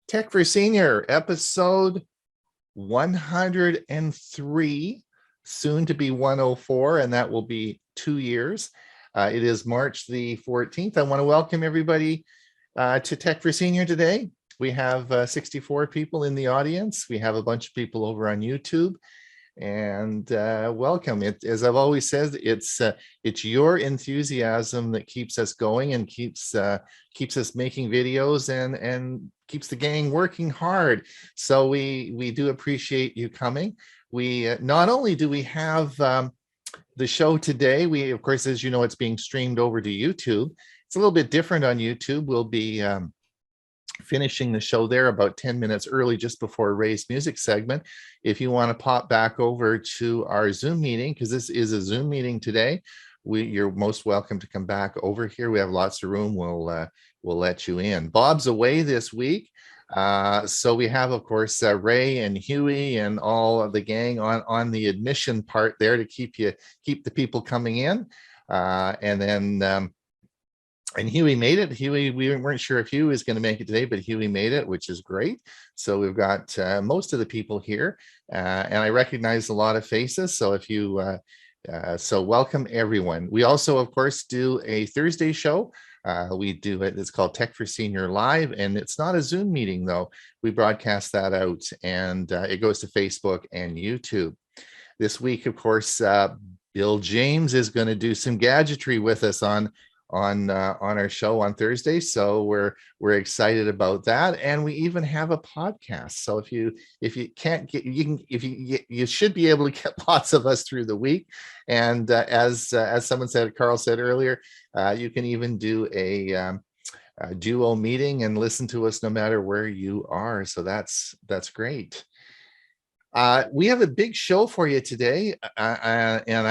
Tech for Senior, episode 103, soon to be 104, and that will be 2 years. It is March the 14th. I want to welcome everybody to Tech for Senior today. We have 64 people in the audience. We have a bunch of people over on YouTube. And welcome. As I've always said, it's your enthusiasm that keeps us going and keeps us making videos and keeps the gang working hard. So we do appreciate you coming. We not only do we have the show today, we of course, as you know, it's being streamed over to YouTube. It's a little bit different on YouTube. We'll be finishing the show there about 10 minutes early, just before Ray's music segment. If you want to pop back over to our Zoom meeting, because this is a Zoom meeting today, you're most welcome to come back over here. We have lots of room. We'll let you in. Bob's away this week, so we have, of course, Ray and Hewie and all of the gang on the admission part there to keep the people coming in, and then. And Hewie made it. Hewie, we weren't sure if Hewie was going to make it today, but Hewie made it, which is great. So we've got most of the people here, and I recognize a lot of faces. So if you, so welcome everyone. We also, of course, do a Thursday show. We do it. It's called Tech for Senior Live, and it's not a Zoom meeting though. We broadcast that out, and it goes to Facebook and YouTube. This week, of course, Bill James is going to do some gadgetry with us on our show on Thursday, so we're excited about that, and we even have a podcast. So if you can't get, you should be able to get lots of us through the week. And as someone said, Carl said earlier, you can even do a duo meeting and listen to us no matter where you are. So that's great. We have a big show for you today, and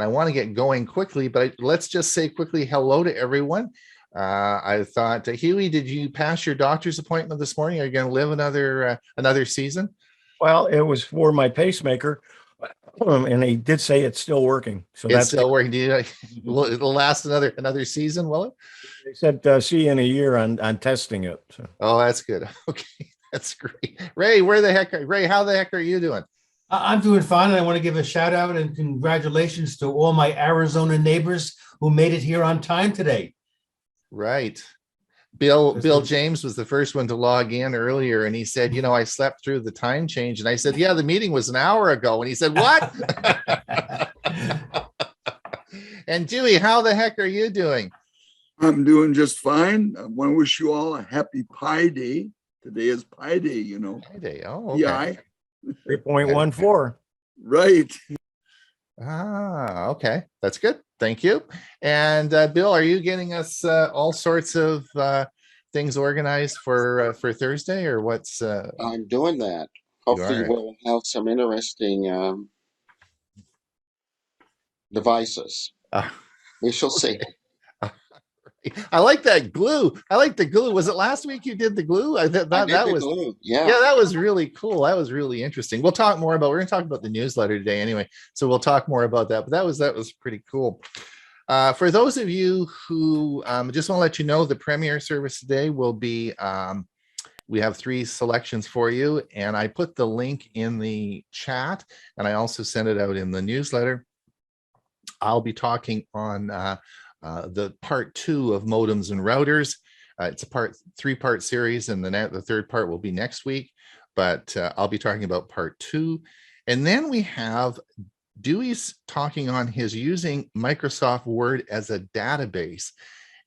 I want to get going quickly, but let's just say quickly hello to everyone. I thought, Hewie, did you pass your doctor's appointment this morning? Are you going to live another season? Well, it was for my pacemaker, and they did say it's still working. So it's still working. It'll last another season, will it? They said see you in a year on testing it. So. Oh, that's good. Okay, that's great. Ray, how the heck are you doing? I'm doing fine, and I want to give a shout out and congratulations to all my Arizona neighbors who made it here on time today. Right. Bill James was the first one to log in earlier, and he said, I slept through the time change. And I said, yeah, the meeting was an hour ago. And he said, what? And Dewey, how the heck are you doing? I'm doing just fine. I want to wish you all a happy Pi Day. Today is Pi Day, Pi Day. Oh, okay. Yeah. 3.14. Right. Okay. That's good. Thank you. And Bill, are you getting us all sorts of things organized for Thursday, or what's? I'm doing that. Hopefully we'll have some interesting devices. We shall see. I like that glue. I like the glue. Was it last week you did the glue? That was glue. Yeah, that was really cool. That was really interesting. We're going to talk about the newsletter today anyway, so we'll talk more about that. But that was pretty cool. For those of you who just want to let you know, the premiere service today will be we have 3 selections for you, and I put the link in the chat, and I also sent it out in the newsletter. I'll be talking on the part 2 of modems and routers. It's a 3-part series, and the 3rd part will be next week, but I'll be talking about part 2. And then we have Dewey's talking on his using Microsoft Word as a database.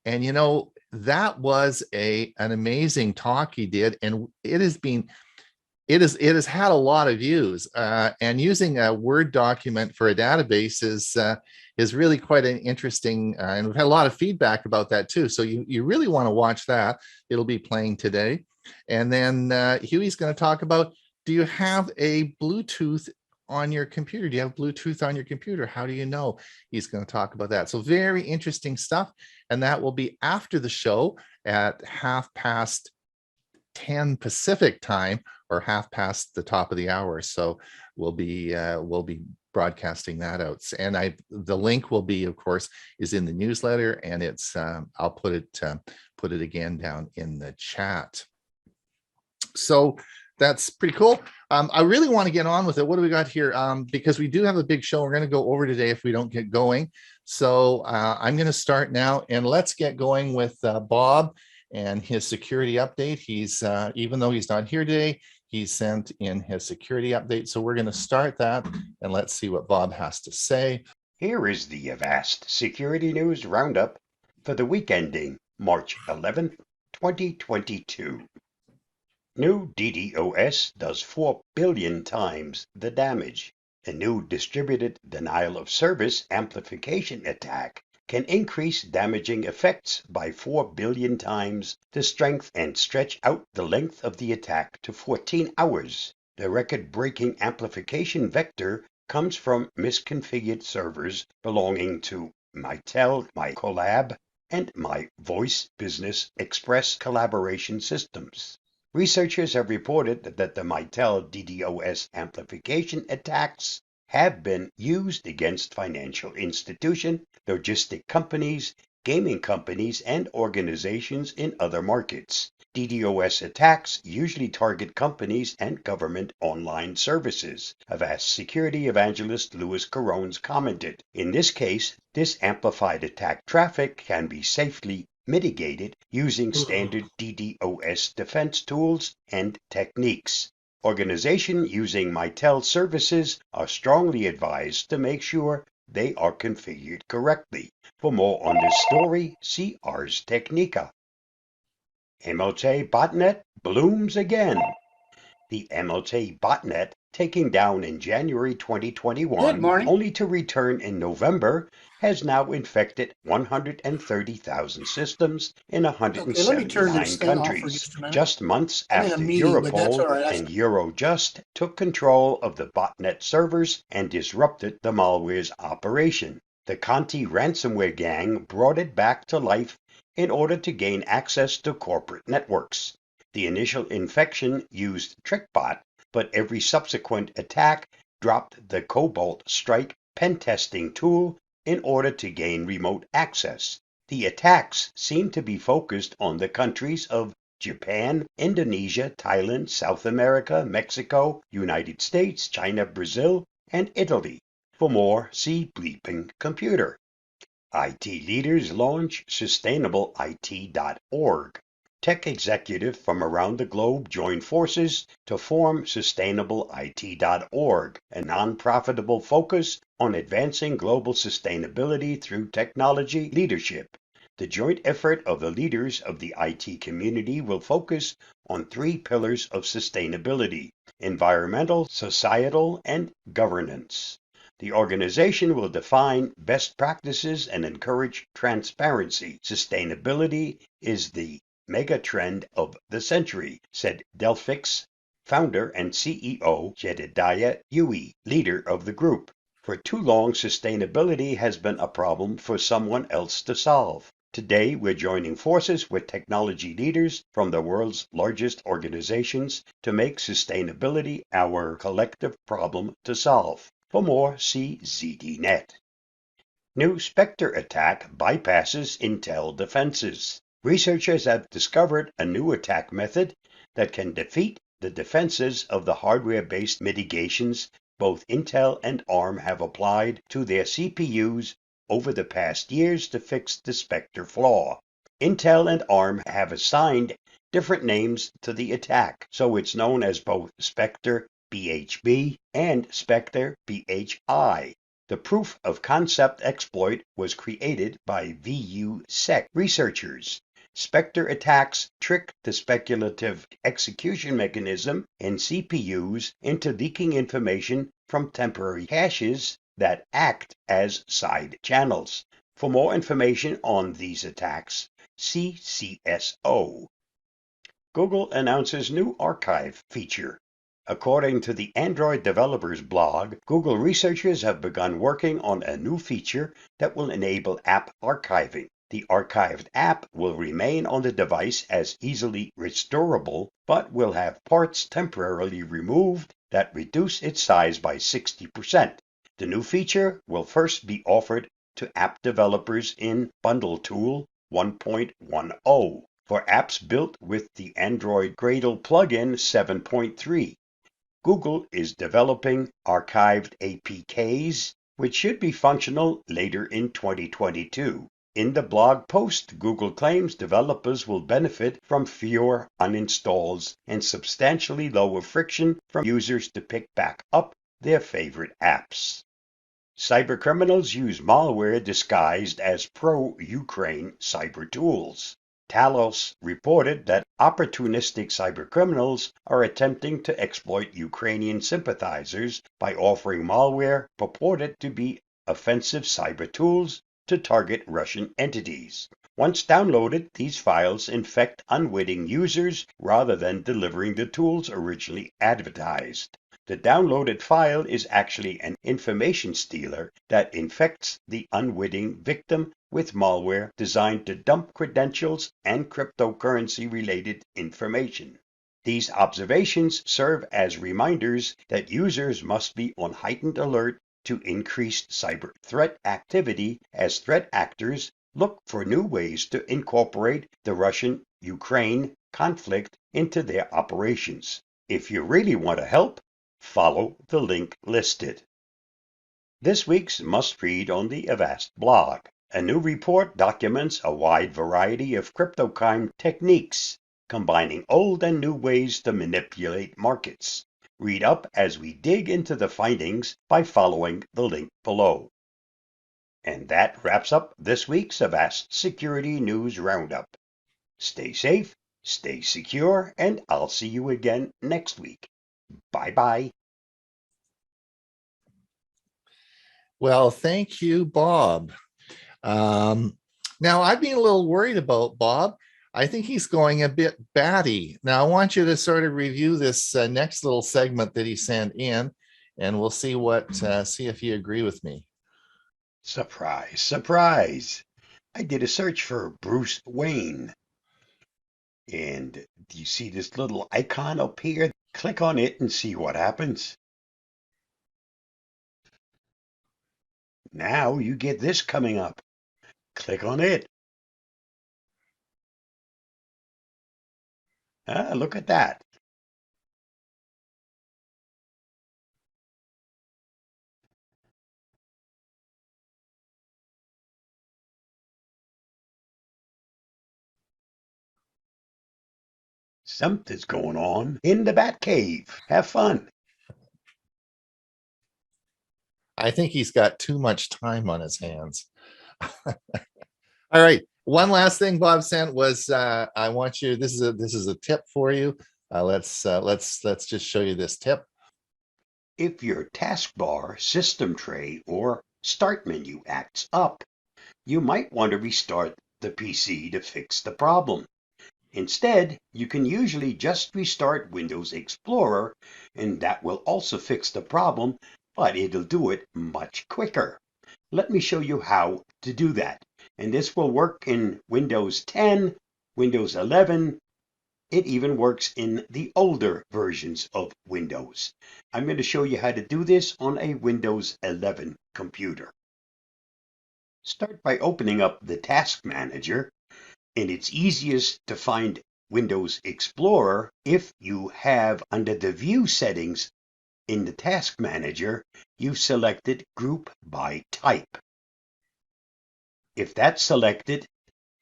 And that was an amazing talk he did, and it has had a lot of views, and using a Word document for a database is really quite an interesting, and we've had a lot of feedback about that too. So you really want to watch that. It'll be playing today. And then Huey's going to talk about, do you have a Bluetooth on your computer? Do you have Bluetooth on your computer? How do you know? He's going to talk about that. So very interesting stuff. And that will be after the show at 10:30 Pacific time, or 10:30 the top of the hour. So we'll be broadcasting that out, and the link will be, of course, is in the newsletter, and it's I'll put it again down in the chat. So that's pretty cool. I really want to get on with it. What do we got here? Because we do have a big show. We're going to go over today if we don't get going. So I'm going to start now, and let's get going with Bob and his security update. He's even though he's not here today, he sent in his security update. So we're going to start that, and let's see what Bob has to say. Here is the Avast Security News Roundup for the week ending March 11th, 2022. New DDoS does 4 billion times the damage. A new distributed denial of service amplification attack can increase damaging effects by 4 billion times the strength and stretch out the length of the attack to 14 hours. The record-breaking amplification vector comes from misconfigured servers belonging to Mitel, MyCollab, and My Voice Business Express collaboration systems. Researchers have reported that the Mitel DDoS amplification attacks have been used against financial institutions, logistic companies, gaming companies, and organizations in other markets. DDoS attacks usually target companies and government online services. Avast security evangelist Louis Carones commented, "In this case, this amplified attack traffic can be safely mitigated using standard DDoS defense tools and techniques. Organizations using Mitel services are strongly advised to make sure they are configured correctly. For more on this story, see Ars Technica." MLT botnet blooms again. The MLT botnet, taken down in January 2021, only to return in November, has now infected 130,000 systems in 179 countries, just months after Europol and Eurojust took control of the botnet servers and disrupted the malware's operation. The Conti ransomware gang brought it back to life in order to gain access to corporate networks. The initial infection used TrickBot, but every subsequent attack dropped the Cobalt Strike pen testing tool in order to gain remote access. The attacks seem to be focused on the countries of Japan, Indonesia, Thailand, South America, Mexico, United States, China, Brazil, and Italy. For more, see Bleeping Computer. IT leaders launch sustainableIT.org. Tech executives from around the globe join forces to form sustainableIT.org, a non-profitable focus on advancing global sustainability through technology leadership. The joint effort of the leaders of the IT community will focus on 3 pillars of sustainability: environmental, societal, and governance. The organization will define best practices and encourage transparency. Sustainability is the mega trend of the century, said Delphix founder and CEO Jedediah Hewie, leader of the group. For too long, sustainability has been a problem for someone else to solve. Today, we're joining forces with technology leaders from the world's largest organizations to make sustainability our collective problem to solve. For more, see ZDNet. New Spectre attack bypasses Intel defenses. Researchers have discovered a new attack method that can defeat the defenses of the hardware-based mitigations both Intel and ARM have applied to their CPUs over the past years to fix the Spectre flaw. Intel and ARM have assigned different names to the attack, so it's known as both Spectre BHB and Spectre BHI. The proof of concept exploit was created by VUSec researchers. Spectre attacks trick the speculative execution mechanism in CPUs into leaking information from temporary caches that act as side channels. For more information on these attacks, see CSO. Google announces new archive feature. According to the Android developers blog, Google researchers have begun working on a new feature that will enable app archiving. The archived app will remain on the device as easily restorable, but will have parts temporarily removed that reduce its size by 60%. The new feature will first be offered to app developers in Bundle Tool 1.10. for apps built with the Android Gradle plugin 7.3. Google is developing archived APKs, which should be functional later in 2022. In the blog post, Google claims developers will benefit from fewer uninstalls and substantially lower friction from users to pick back up their favorite apps. Cybercriminals use malware disguised as pro-Ukraine cyber tools. Talos reported that opportunistic cybercriminals are attempting to exploit Ukrainian sympathizers by offering malware purported to be offensive cyber tools to target Russian entities. Once downloaded, these files infect unwitting users rather than delivering the tools originally advertised. The downloaded file is actually an information stealer that infects the unwitting victim with malware designed to dump credentials and cryptocurrency-related information. These observations serve as reminders that users must be on heightened alert to increased cyber threat activity as threat actors look for new ways to incorporate the Russian-Ukraine conflict into their operations. If you really want to help, follow the link listed. This week's must-read on the Avast blog. A new report documents a wide variety of cryptocurrency techniques, combining old and new ways to manipulate markets. Read up as we dig into the findings by following the link below. And that wraps up this week's Avast Security News Roundup. Stay safe, stay secure, and I'll see you again next week. Bye-bye. Well, thank you, Bob. Now, I've been a little worried about Bob. I think he's going a bit batty. Now, I want you to sort of review this next little segment that he sent in, and we'll see see if you agree with me. Surprise, surprise. I did a search for Bruce Wayne. And do you see this little icon up here? Click on it and see what happens. Now you get this coming up. Click on it. Look at that. Something's going on in the Batcave. Have fun. I think he's got too much time on his hands. All right. One last thing Bob sent was I want you. This is a tip for you. Let's just show you this tip. If your taskbar, system tray, or start menu acts up, you might want to restart the PC to fix the problem. Instead, you can usually just restart Windows Explorer, and that will also fix the problem, but it'll do it much quicker. Let me show you how to do that. And this will work in Windows 10, Windows 11. It even works in the older versions of Windows. I'm going to show you how to do this on a Windows 11 computer. Start by opening up the Task Manager, and it's easiest to find Windows Explorer if you have under the View settings in the Task Manager, you've selected Group by Type. If that's selected,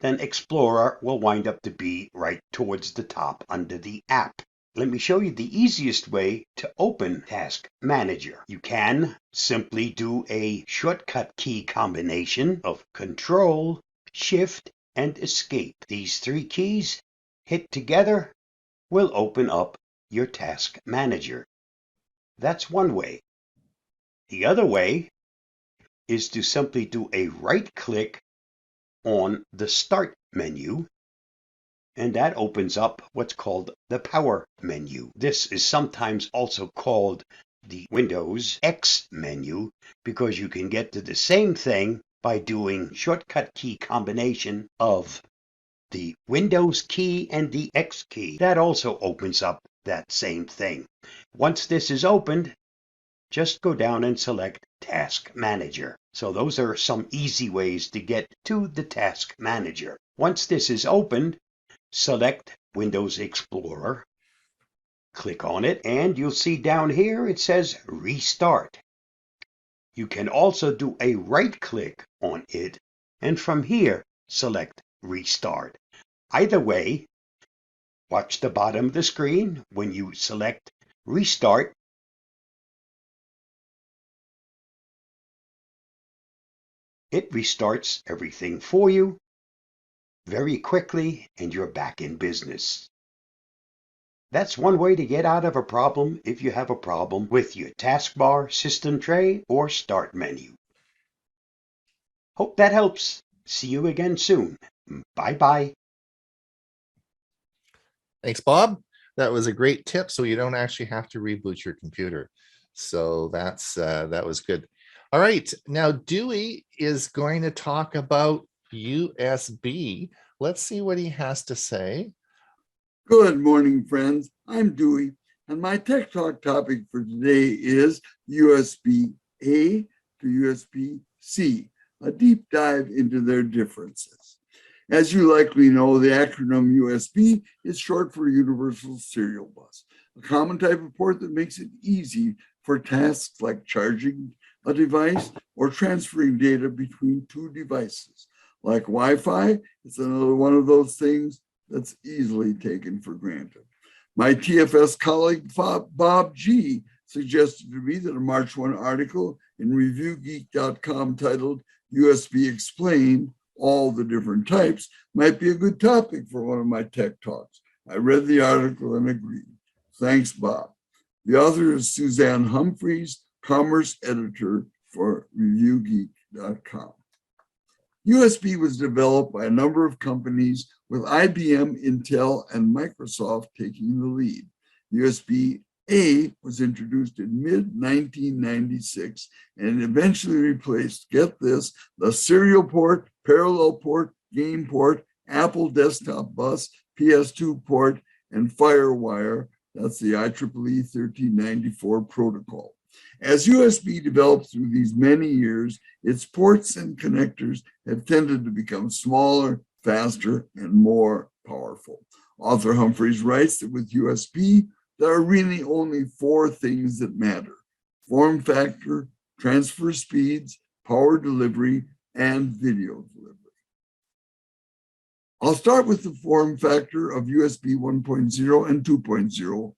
then Explorer will wind up to be right towards the top under the App. Let me show you the easiest way to open Task Manager. You can simply do a shortcut key combination of Control, Shift, and Escape. These three keys hit together will open up your Task Manager. That's one way. The other way is to simply do a right click on the Start menu, and that opens up what's called the Power menu. This is sometimes also called the Windows X menu because you can get to the same thing by doing shortcut key combination of the Windows key and the X key. That also opens up that same thing. Once this is opened, just go down and select Task Manager. So those are some easy ways to get to the Task Manager. Once this is opened, select Windows Explorer, click on it, and you'll see down here it says Restart. You can also do a right-click on it, and from here, select Restart. Either way, watch the bottom of the screen. When you select Restart, it restarts everything for you very quickly, and you're back in business. That's one way to get out of a problem if you have a problem with your taskbar, system tray, or start menu. Hope that helps. See you again soon. Bye-bye. Thanks, Bob. That was a great tip, so you don't actually have to reboot your computer. So that was good. All right, now Dewey is going to talk about USB. Let's see what he has to say. Good morning, friends. I'm Dewey, and my Tech Talk topic for today is USB-A to USB-C, a deep dive into their differences. As you likely know, the acronym USB is short for Universal Serial Bus, a common type of port that makes it easy for tasks like charging a device or transferring data between two devices. Like Wi-Fi, it's another one of those things that's easily taken for granted. My TFS colleague, Bob G, suggested to me that a March 1 article in ReviewGeek.com titled USB Explained, All the Different Types, might be a good topic for one of my tech talks. I read the article and agreed. Thanks, Bob. The author is Suzanne Humphreys, commerce editor for ReviewGeek.com. USB was developed by a number of companies, with IBM, Intel, and Microsoft taking the lead. USB-A was introduced in mid-1996 and eventually replaced, get this, the serial port, parallel port, game port, Apple desktop bus, PS2 port, and FireWire. That's the IEEE 1394 protocol. As USB developed through these many years, its ports and connectors have tended to become smaller, faster, and more powerful. Author Humphreys writes that with USB, there are really only four things that matter: form factor, transfer speeds, power delivery, and video delivery. I'll start with the form factor of USB 1.0 and 2.0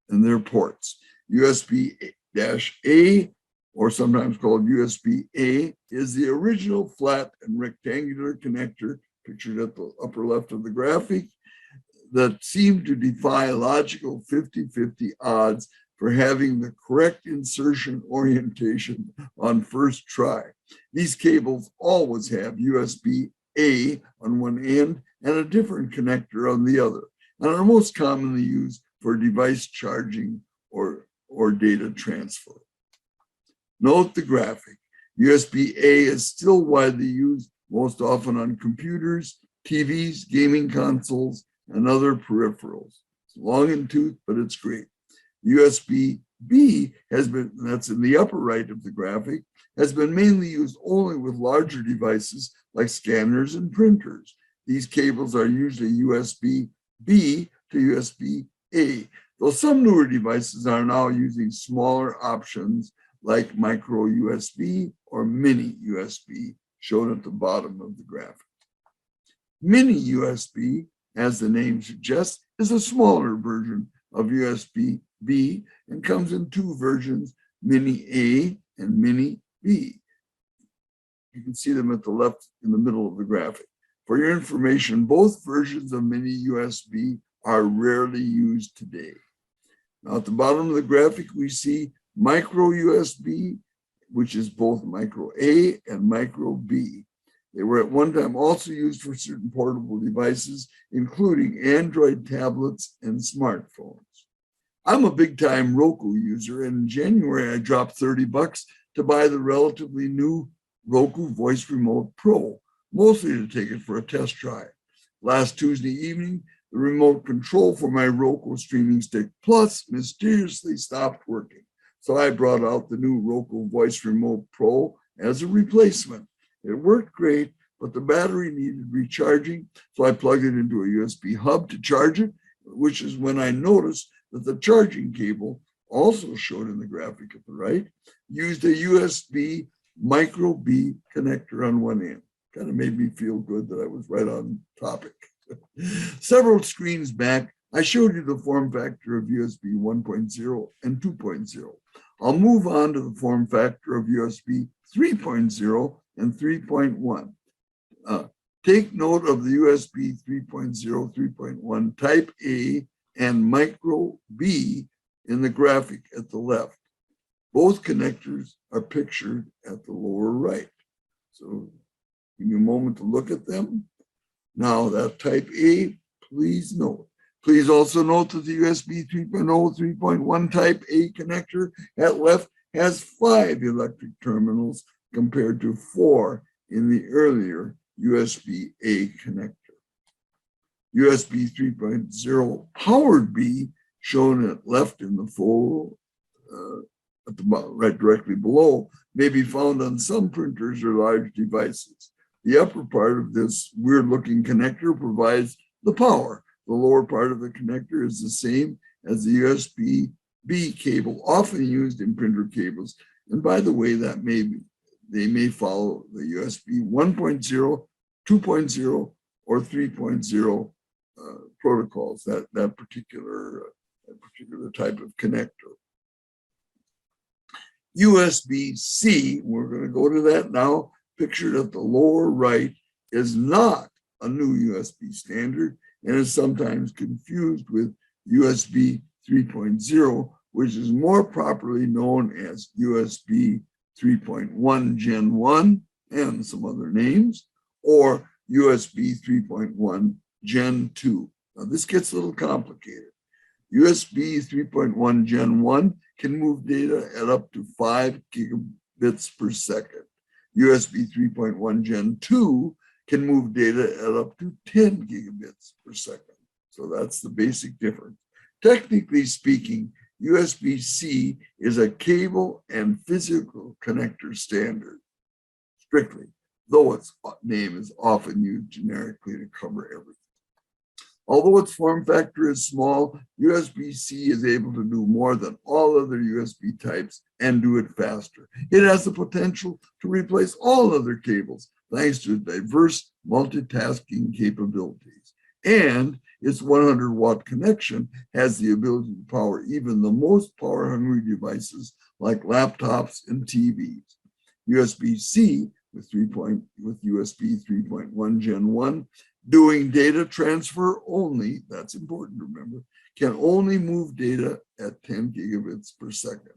and their ports. USB-A, or sometimes called USB-A, is the original flat and rectangular connector pictured at the upper left of the graphic that seemed to defy logical 50-50 odds for having the correct insertion orientation on first try. These cables always have USB-A on one end and a different connector on the other, and are most commonly used for device charging or data transfer. Note the graphic. USB-A is still widely used, most often on computers, TVs, gaming consoles, and other peripherals. It's long in tooth, but it's great. USB-B has been, that's in the upper right of the graphic, has been mainly used only with larger devices like scanners and printers. These cables are usually USB-B to USB-A, though some newer devices are now using smaller options like micro USB or mini USB, shown at the bottom of the graphic. Mini USB, as the name suggests, is a smaller version of USB-B and comes in two versions, Mini A and Mini B. You can see them at the left in the middle of the graphic. For your information, both versions of Mini USB are rarely used today. Now at the bottom of the graphic, we see micro USB, which is both micro A and micro B. They were at one time also used for certain portable devices, including Android tablets and smartphones. I'm a big time Roku user, and in January I dropped $30 to buy the relatively new Roku Voice Remote Pro, mostly to take it for a test drive. Last Tuesday evening, the remote control for my Roku Streaming Stick Plus mysteriously stopped working. So I brought out the new Roku Voice Remote Pro as a replacement. It worked great, but the battery needed recharging. So I plugged it into a USB hub to charge it, which is when I noticed that the charging cable, also showed in the graphic at the right, used a USB micro B connector on one end. Kind of made me feel good that I was right on topic. Several screens back, I showed you the form factor of USB 1.0 and 2.0. I'll move on to the form factor of USB 3.0 and 3.1. Take note of the USB 3.0, 3.1 Type A and Micro B in the graphic at the left. Both connectors are pictured at the lower right. So give me a moment to look at them. Now that Type A, please note. Please also note that the USB 3.0, 3.1 Type A connector at left has 5 electric terminals compared to 4 in the earlier USB A connector. USB 3.0 powered B, shown at left in the photo, at the bottom, right directly below, may be found on some printers or large devices. The upper part of this weird looking connector provides the power. The lower part of the connector is the same as the USB B cable often used in printer cables. And by the way, that they may follow the USB 1.0, 2.0, or 3.0 protocols, that particular type of connector. USB-C, we're going to go to that now, pictured at the lower right, is not a new USB standard and is sometimes confused with USB 3.0, which is more properly known as USB 3.1 Gen 1 and some other names, or USB 3.1 Gen 2. Now this gets a little complicated. USB 3.1 Gen 1 can move data at up to 5 gigabits per second. USB 3.1 Gen 2 can move data at up to 10 gigabits per second. So that's the basic difference. Technically speaking, USB-C is a cable and physical connector standard, strictly, though its name is often used generically to cover everything. Although its form factor is small, USB-C is able to do more than all other USB types and do it faster. It has the potential to replace all other cables thanks to diverse multitasking capabilities. And its 100-watt connection has the ability to power even the most power-hungry devices like laptops and TVs. USB-C with USB 3.1 Gen 1 doing data transfer only, that's important to remember, can only move data at 10 gigabits per second.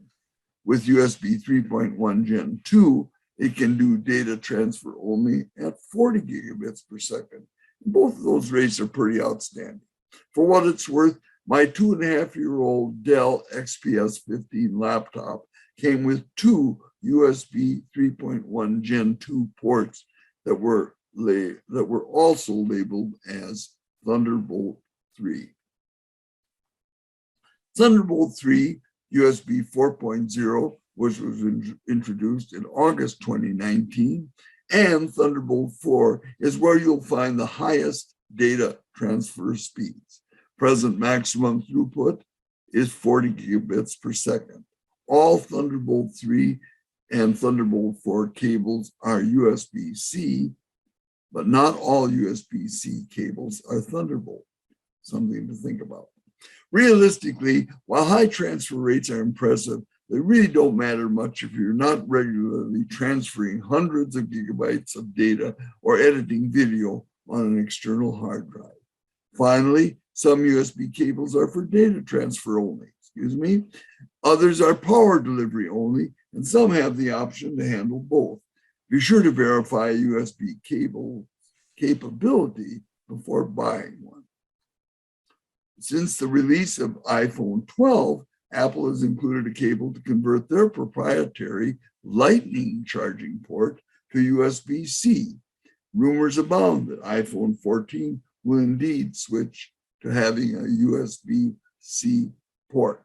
With USB 3.1 Gen 2, it can do data transfer only at 40 gigabits per second. Both of those rates are pretty outstanding. For what it's worth, my 2.5-year-old Dell XPS 15 laptop came with 2 USB 3.1 Gen 2 ports that were also labeled as Thunderbolt 3. Thunderbolt 3 USB 4.0, which was introduced in August 2019, and Thunderbolt 4 is where you'll find the highest data transfer speeds. Present maximum throughput is 40 gigabits per second. All Thunderbolt 3 and Thunderbolt 4 cables are USB-C, but not all USB-C cables are Thunderbolt. Something to think about. Realistically, while high transfer rates are impressive, they really don't matter much if you're not regularly transferring hundreds of gigabytes of data or editing video on an external hard drive. Finally, some USB cables are for data transfer only, Others are power delivery only, and some have the option to handle both. Be sure to verify a USB cable capability before buying one. Since the release of iPhone 12, Apple has included a cable to convert their proprietary Lightning charging port to USB-C. Rumors abound that iPhone 14 will indeed switch to having a USB-C port.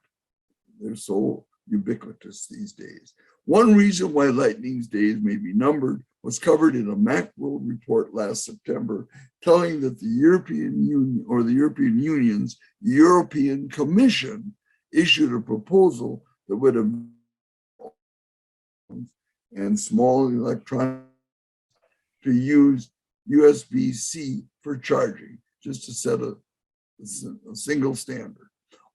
They're so ubiquitous these days. One reason why Lightning's days may be numbered was covered in a Macworld report last September, telling that the European Union, or the European Union's European Commission, issued a proposal that would have and small electronic to use USB-C for charging, just to set a single standard.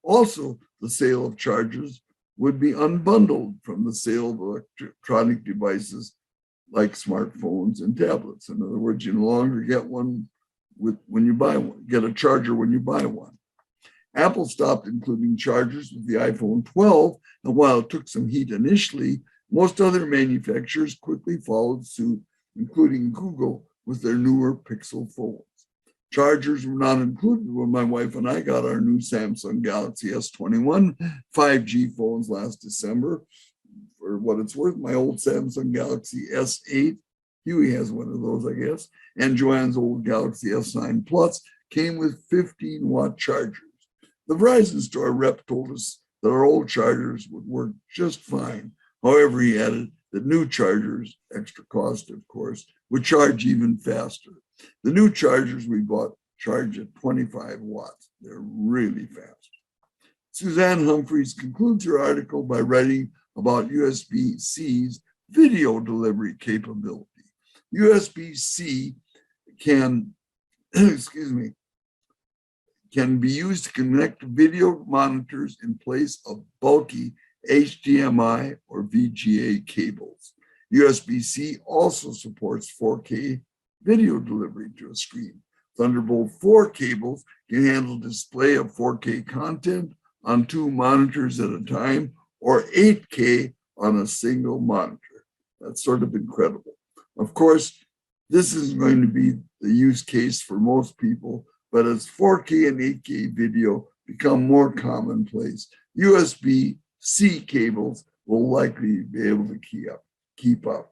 Also, the sale of chargers would be unbundled from the sale of electronic devices like smartphones and tablets. In other words, you no longer get one when you buy one, get a charger when you buy one. Apple stopped including chargers with the iPhone 12, and while it took some heat initially, most other manufacturers quickly followed suit, including Google with their newer Pixel phones. Chargers were not included when my wife and I got our new Samsung Galaxy S21 5G phones last December. For what it's worth, my old Samsung Galaxy S8, Hewie has one of those, I guess, and Joanne's old Galaxy S9 Plus came with 15-watt chargers. The Verizon store rep told us that our old chargers would work just fine. However, he added that new chargers, extra cost of course, would charge even faster. The new chargers we bought charge at 25 watts. They're really fast. Suzanne Humphreys concludes her article by writing about USB-C's video delivery capability. USB-C can, can be used to connect video monitors in place of bulky HDMI or VGA cables. USB-C also supports 4K video delivery to a screen. Thunderbolt 4 cables can handle display of 4K content on 2 monitors at a time or 8K on a single monitor. That's sort of incredible. Of course, this is going to be the use case for most people, but as 4K and 8K video become more commonplace, USB-C cables will likely be able to keep up.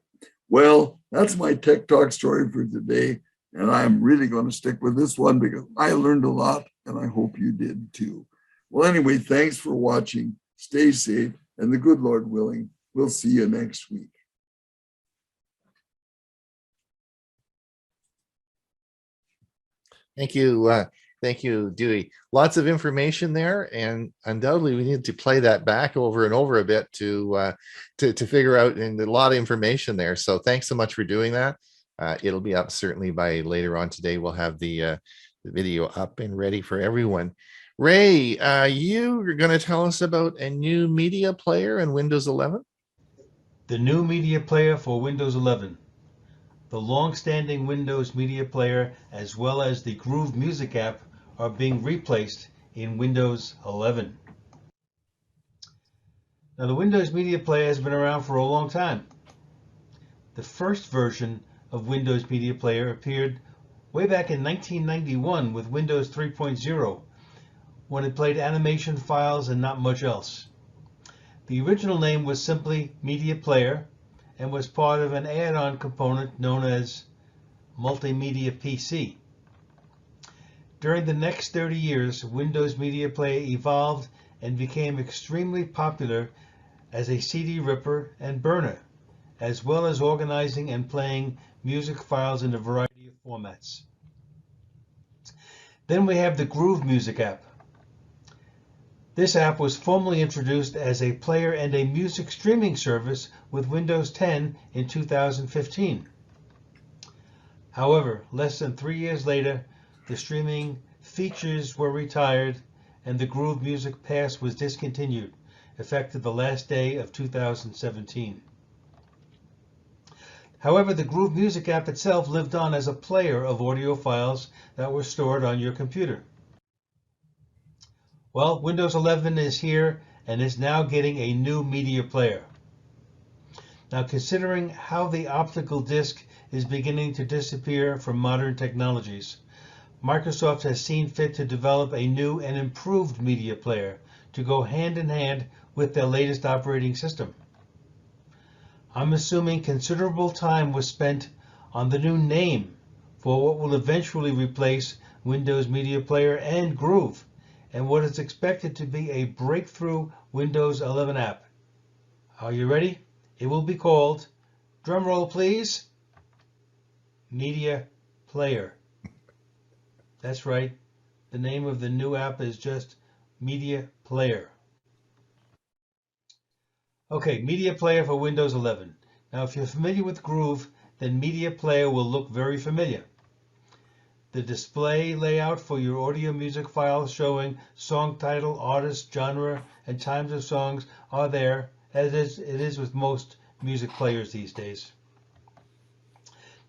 Well, that's my Tech Talk story for today, and I'm really going to stick with this one because I learned a lot, and I hope you did too. Well, anyway, thanks for watching. Stay safe, and the good Lord willing, we'll see you next week. Thank you. Thank you, Dewey. Lots of information there, and undoubtedly we need to play that back over and over a bit to figure out, and a lot of information there. So thanks so much for doing that. It'll be up certainly by later on today. We'll have the video up and ready for everyone. Ray, you are going to tell us about a new media player in Windows 11? The new media player for Windows 11. The long-standing Windows media player as well as the Groove Music app are being replaced in Windows 11. Now, the Windows Media Player has been around for a long time. The first version of Windows Media Player appeared way back in 1991 with Windows 3.0, when it played animation files and not much else. The original name was simply Media Player and was part of an add-on component known as Multimedia PC. During the next 30 years, Windows Media Player evolved and became extremely popular as a CD ripper and burner, as well as organizing and playing music files in a variety of formats. Then we have the Groove Music app. This app was formally introduced as a player and a music streaming service with Windows 10 in 2015. However, less than 3 years later, the streaming features were retired and the Groove Music Pass was discontinued, effective the last day of 2017. However, the Groove Music app itself lived on as a player of audio files that were stored on your computer. Well, Windows 11 is here and is now getting a new media player. Now, considering how the optical disc is beginning to disappear from modern technologies, Microsoft has seen fit to develop a new and improved media player to go hand in hand with their latest operating system. I'm assuming considerable time was spent on the new name for what will eventually replace Windows Media Player and Groove, and what is expected to be a breakthrough Windows 11 app. Are you ready? It will be called, drumroll please, Media Player. That's right. The name of the new app is just Media Player. Okay, Media Player for Windows 11. Now, if you're familiar with Groove, then Media Player will look very familiar. The display layout for your audio music files showing song title, artist, genre, and times of songs are there, as it is with most music players these days.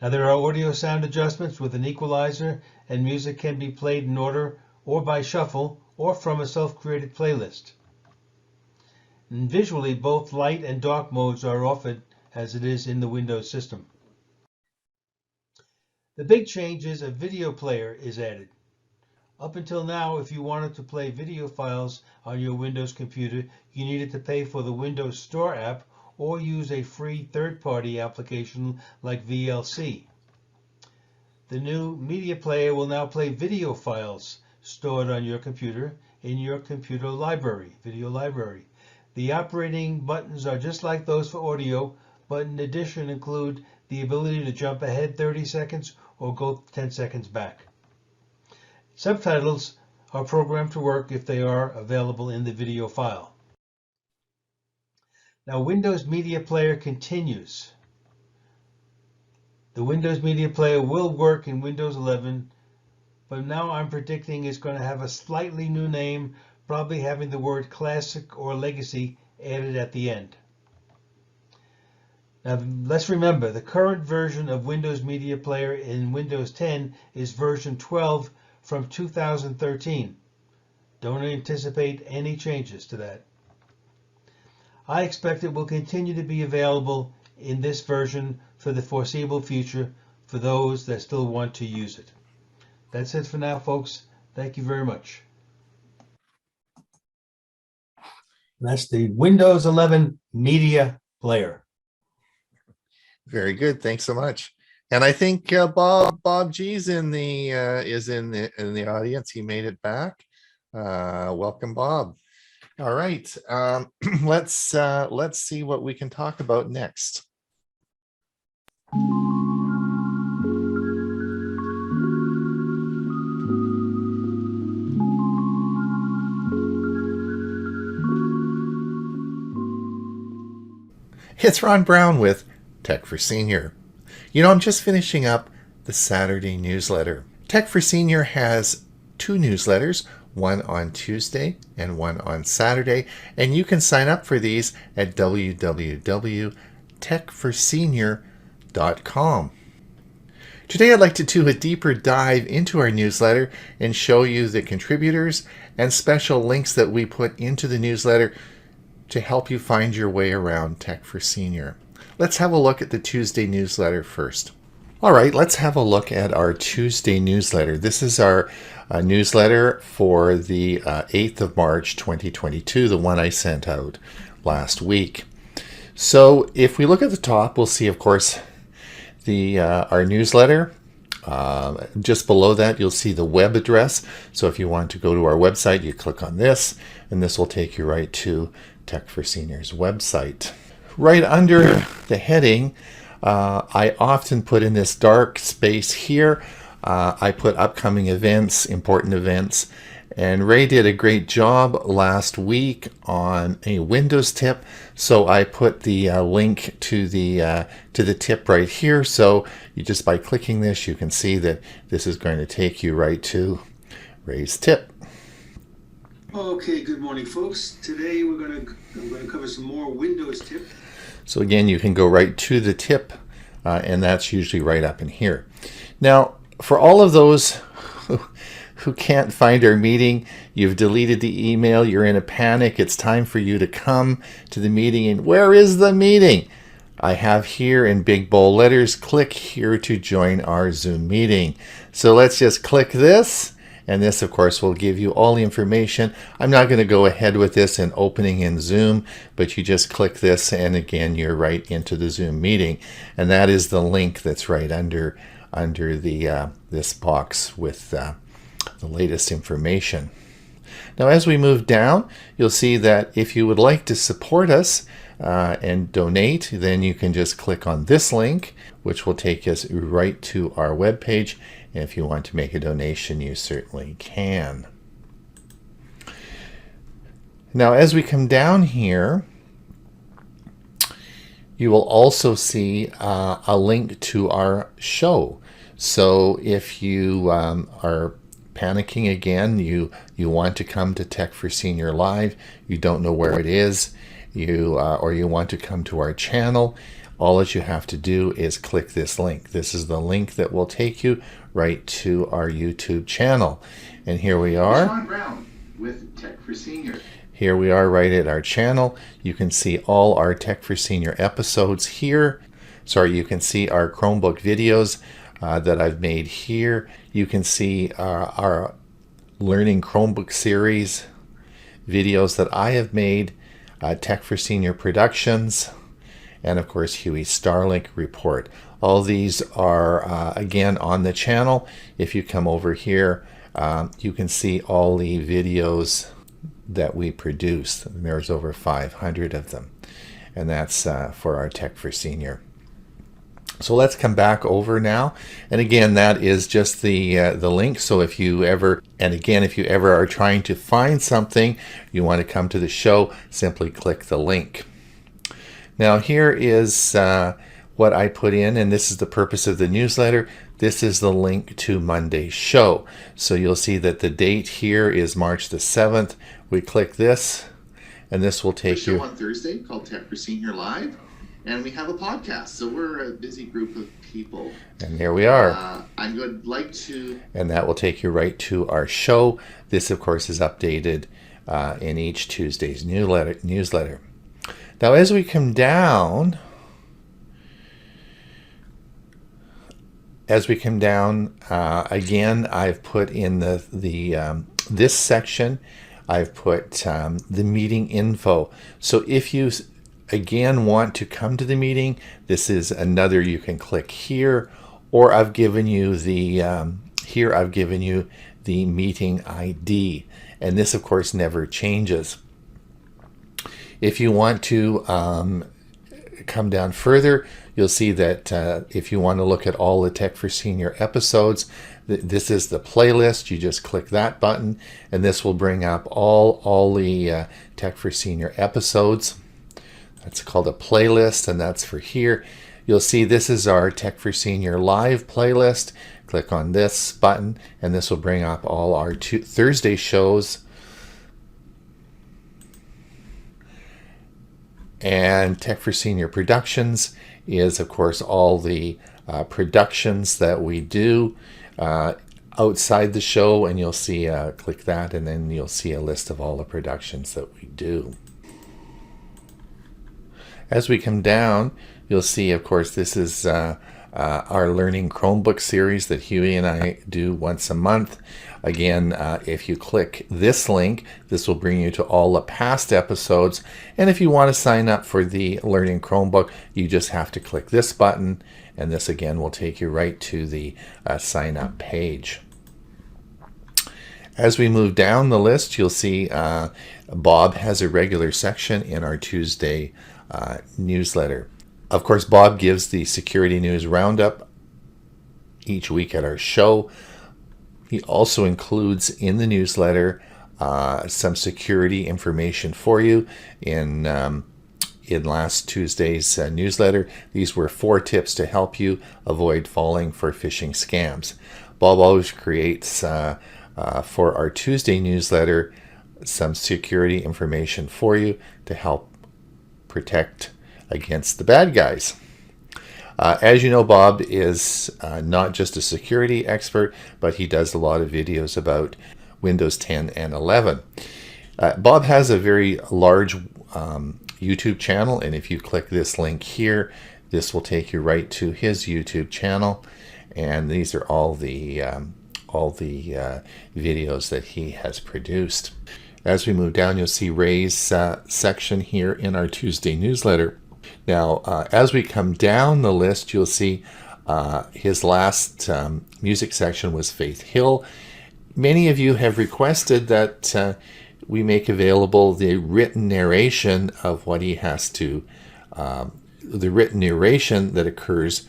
Now, there are audio sound adjustments with an equalizer, and music can be played in order or by shuffle or from a self-created playlist. And visually, both light and dark modes are offered as it is in the Windows system. The big change is a video player is added. Up until now, if you wanted to play video files on your Windows computer, you needed to pay for the Windows Store app or use a free third-party application like VLC. The new media player will now play video files stored on your computer in your computer library, video library. The operating buttons are just like those for audio, but in addition include the ability to jump ahead 30 seconds or go 10 seconds back. Subtitles are programmed to work if they are available in the video file. Now, Windows Media Player continues. The Windows Media Player will work in Windows 11, but now I'm predicting it's going to have a slightly new name, probably having the word Classic or Legacy added at the end. Now, let's remember, the current version of Windows Media Player in Windows 10 is version 12 from 2013. Don't anticipate any changes to that. I expect it will continue to be available in this version for the foreseeable future for those that still want to use it. That's it for now, folks. Thank you very much. That's the Windows 11 Media Player. Very good. Thanks so much. And I think Bob G's in the in the audience. He made it back. Welcome, Bob. All right. Let's see what we can talk about next. It's Ron Brown with Tech for Senior. You know, I'm just finishing up the Saturday newsletter. Tech for Senior has two newsletters, one on Tuesday and one on Saturday, and you can sign up for these at www.techforsenior.com. Today I'd like to do a deeper dive into our newsletter and show you the contributors and special links that we put into the newsletter to help you find your way around Tech for Senior. Let's have a look at the Tuesday newsletter first. All right, let's have a look at our Tuesday newsletter. This is our newsletter for the 8th of March, 2022, the one I sent out last week. So if we look at the top, we'll see, of course, our newsletter. Just below that, you'll see the web address. So if you want to go to our website, you click on this, and this will take you right to Tech for Senior's website. Right under the heading, I often put in this dark space here, I put upcoming events, important events, and Ray did a great job last week on a Windows tip, so I put the link to the tip right here. So you just by clicking this, you can see that this is going to take you right to Ray's tip. Okay, good morning, folks. Today I'm going to cover some more Windows tip. So again, you can go right to the tip, and that's usually right up in here. Now, for all of those who can't find our meeting, you've deleted the email, you're in a panic, it's time for you to come to the meeting, and where is the meeting? I have here in big bold letters, click here to join our Zoom meeting. So let's just click this. And this, of course, will give you all the information. I'm not going to go ahead with this and opening in Zoom, but you just click this, and again, you're right into the Zoom meeting. And that is the link that's right under the this box with the latest information. Now, as we move down, you'll see that if you would like to support us, and donate, then you can just click on this link, which will take us right to our webpage. And if you want to make a donation, you certainly can. Now, as we come down here, you will also see a link to our show. So if you are panicking again, you want to come to Tech for Senior Live, you don't know where it is, or you want to come to our channel, all that you have to do is click this link. This is the link that will take you right to our YouTube channel. And here we are. Sean Brown with Tech for Senior. Here we are right at our channel. You can see all our Tech for Senior episodes here. Sorry, you can see our Chromebook videos that I've made here. You can see our Learning Chromebook series videos that I have made, Tech for Senior Productions, and of course Hewie Starlink Report. All these are again on the channel. If you come over here, you can see all the videos that we produce. There's over 500 of them, and that's for our Tech for Senior. So let's come back over now, and again, that is just the link. So if you ever are trying to find something, you want to come to the show, simply click the link. Now here is what I put in, and this is the purpose of the newsletter. This is the link to Monday's show. So you'll see that the date here is March the 7th. We click this, and this will take you. Show on Thursday called Tech for Senior Live, and we have a podcast. So we're a busy group of people. And there we are. I would like to. And that will take you right to our show. This, of course, is updated in each Tuesday's newsletter. Now, as we come down. Again, I've put in this section, I've put the meeting info. So if you again want to come to the meeting, this is another, you can click here, or I've given you the meeting ID, and this of course never changes. If you want to come down further, you'll see that if you want to look at all the Tech for Senior episodes, this is the playlist. You just click that button, and this will bring up all the Tech for Senior episodes. That's called a playlist, and that's for here. You'll see this is our Tech for Senior Live playlist. Click on this button, and this will bring up all our Thursday shows. And Tech for Senior Productions is, of course, all the productions that we do outside the show, and you'll see, click that, and then you'll see a list of all the productions that we do. As we come down, you'll see, of course, this is our Learning Chromebook series that Hewie and I do once a month. Again, if you click this link, this will bring you to all the past episodes. And if you want to sign up for the Learning Chromebook, you just have to click this button, and this again will take you right to the sign up page. As we move down the list, you'll see Bob has a regular section in our Tuesday newsletter. Of course, Bob gives the security news roundup each week at our show. He also includes in the newsletter some security information for you. In last Tuesday's newsletter, these were 4 tips to help you avoid falling for phishing scams. Bob always creates for our Tuesday newsletter some security information for you to help protect against the bad guys. As you know, Bob is not just a security expert, but he does a lot of videos about Windows 10 and 11. Bob has a very large YouTube channel, and if you click this link here, this will take you right to his YouTube channel, and these are all the videos that he has produced. As we move down, you'll see Ray's section here in our Tuesday newsletter. Now, as we come down the list, you'll see his last music section was Faith Hill. Many of you have requested that we make available the written narration of what he has to, the written narration that occurs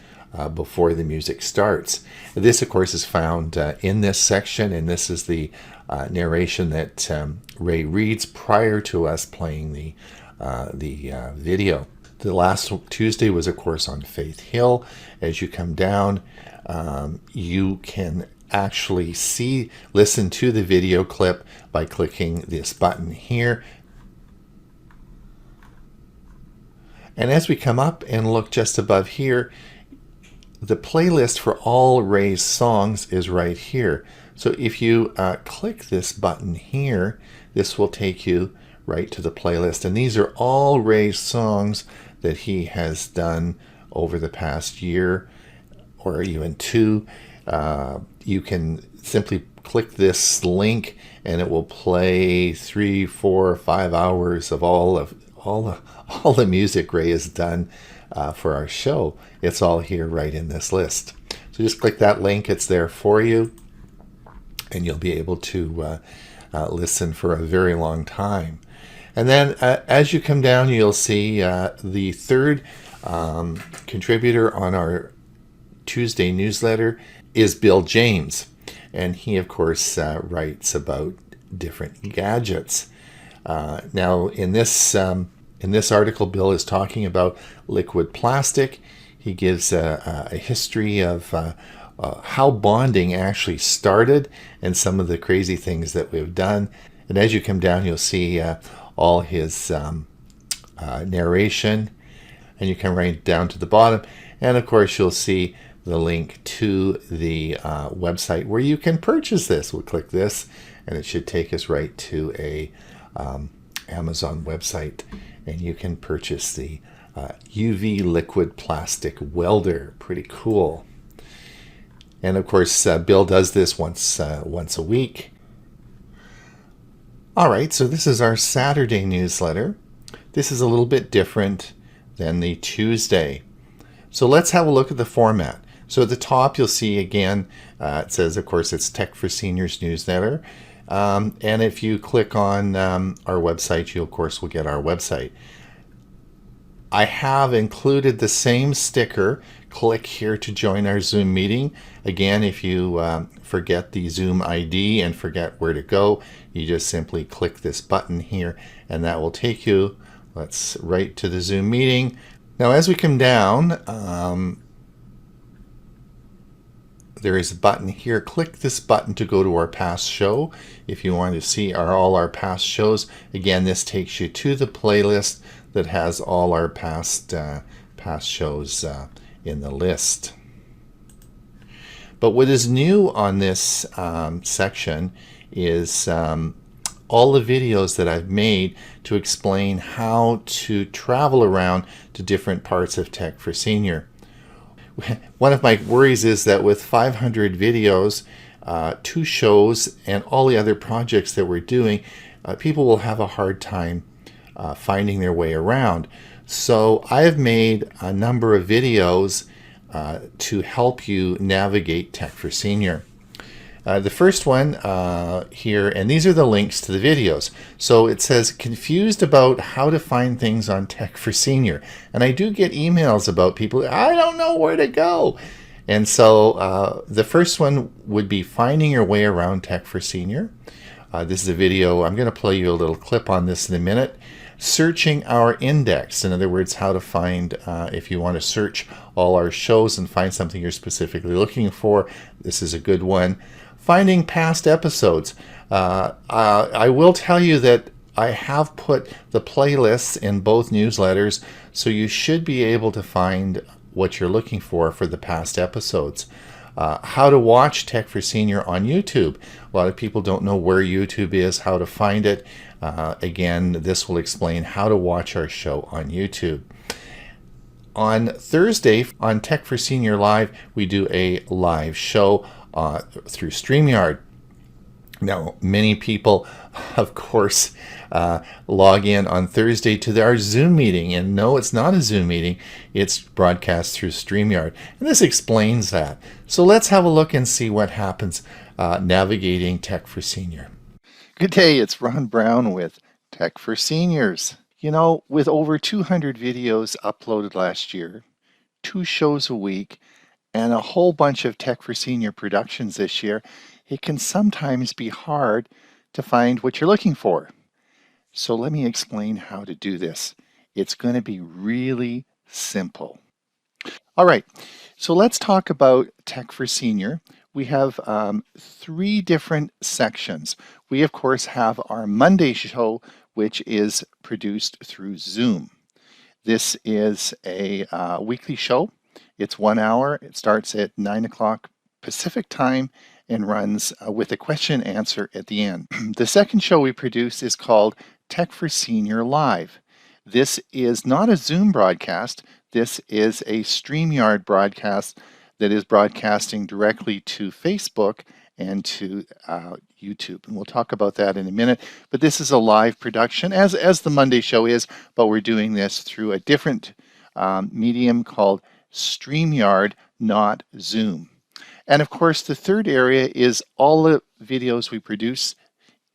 before the music starts. This, of course, is found in this section, and this is the narration that Ray reads prior to us playing the video. The last Tuesday was, of course, on Faith Hill. As you come down, you can actually listen to the video clip by clicking this button here. And as we come up and look just above here, the playlist for all Ray's songs is right here. So if you click this button here, this will take you right to the playlist. And these are all Ray's songs that he has done over the past year or even two. You can simply click this link and it will play 3, 4, 5 hours of all the music Ray has done for our show. It's all here right in this list. So just click that link, it's there for you, and you'll be able to listen for a very long time. And then as you come down, you'll see the third contributor on our Tuesday newsletter is Bill James. And he, of course, writes about different gadgets. Now, in this article, Bill is talking about liquid plastic. He gives a history of how bonding actually started and some of the crazy things that we've done. And as you come down, you'll see all his narration, and you come right down to the bottom. And of course, you'll see the link to the website where you can purchase this. We'll click this, and it should take us right to a Amazon website, and you can purchase the UV liquid plastic welder. Pretty cool. And of course, Bill does this once a week. All right, so this is our Saturday newsletter. This is a little bit different than the Tuesday. So let's have a look at the format. So at the top, you'll see again, it says, of course, it's Tech for Seniors newsletter. And if you click on our website, you, of course, will get our website. I have included the same sticker. Click here to join our Zoom meeting. Again, if you forget the Zoom ID and forget where to go, you just simply click this button here, and that will take you right to the Zoom meeting. Now, as we come down, there is a button here. Click this button to go to our past show. If you want to see all our past shows, again, this takes you to the playlist that has all our past shows in the list. But what is new on this section is all the videos that I've made to explain how to travel around to different parts of Tech for Senior. One of my worries is that with 500 videos, 2 shows, and all the other projects that we're doing, people will have a hard time finding their way around. So I've made a number of videos to help you navigate Tech for Senior. The first one here, and these are the links to the videos. So it says, confused about how to find things on Tech for Senior. And I do get emails about people, I don't know where to go. And so the first one would be finding your way around Tech for Senior. This is a video, I'm going to play you a little clip on this in a minute. Searching our index, in other words, how to find, if you want to search all our shows and find something you're specifically looking for, this is a good one. Finding past episodes. I will tell you that I have put the playlists in both newsletters, so you should be able to find what you're looking for the past episodes. How to watch Tech for Senior on YouTube. A lot of people don't know where YouTube is, how to find it. Again, this will explain how to watch our show on YouTube. On Thursday, on Tech for Senior Live, we do a live show through StreamYard. Now, many people, of course, log in on Thursday to our Zoom meeting. And no, it's not a Zoom meeting. It's broadcast through StreamYard. And this explains that. So let's have a look and see what happens navigating Tech for Senior. Good day, it's Ron Brown with Tech for Seniors. You know, with over 200 videos uploaded last year, 2 shows a week, and a whole bunch of Tech for Senior productions this year, it can sometimes be hard to find what you're looking for. So let me explain how to do this. It's going to be really simple. All right, so let's talk about Tech for Senior. We have 3 different sections. We, of course, have our Monday show, which is produced through Zoom. This is a weekly show. It's 1 hour. It starts at 9 o'clock Pacific time and runs with a question and answer at the end. The second show we produce is called Tech for Senior Live. This is not a Zoom broadcast. This is a StreamYard broadcast that is broadcasting directly to Facebook and to YouTube. And we'll talk about that in a minute. But this is a live production, as the Monday show is, but we're doing this through a different medium called StreamYard, not Zoom. And of course, the third area is all the videos we produce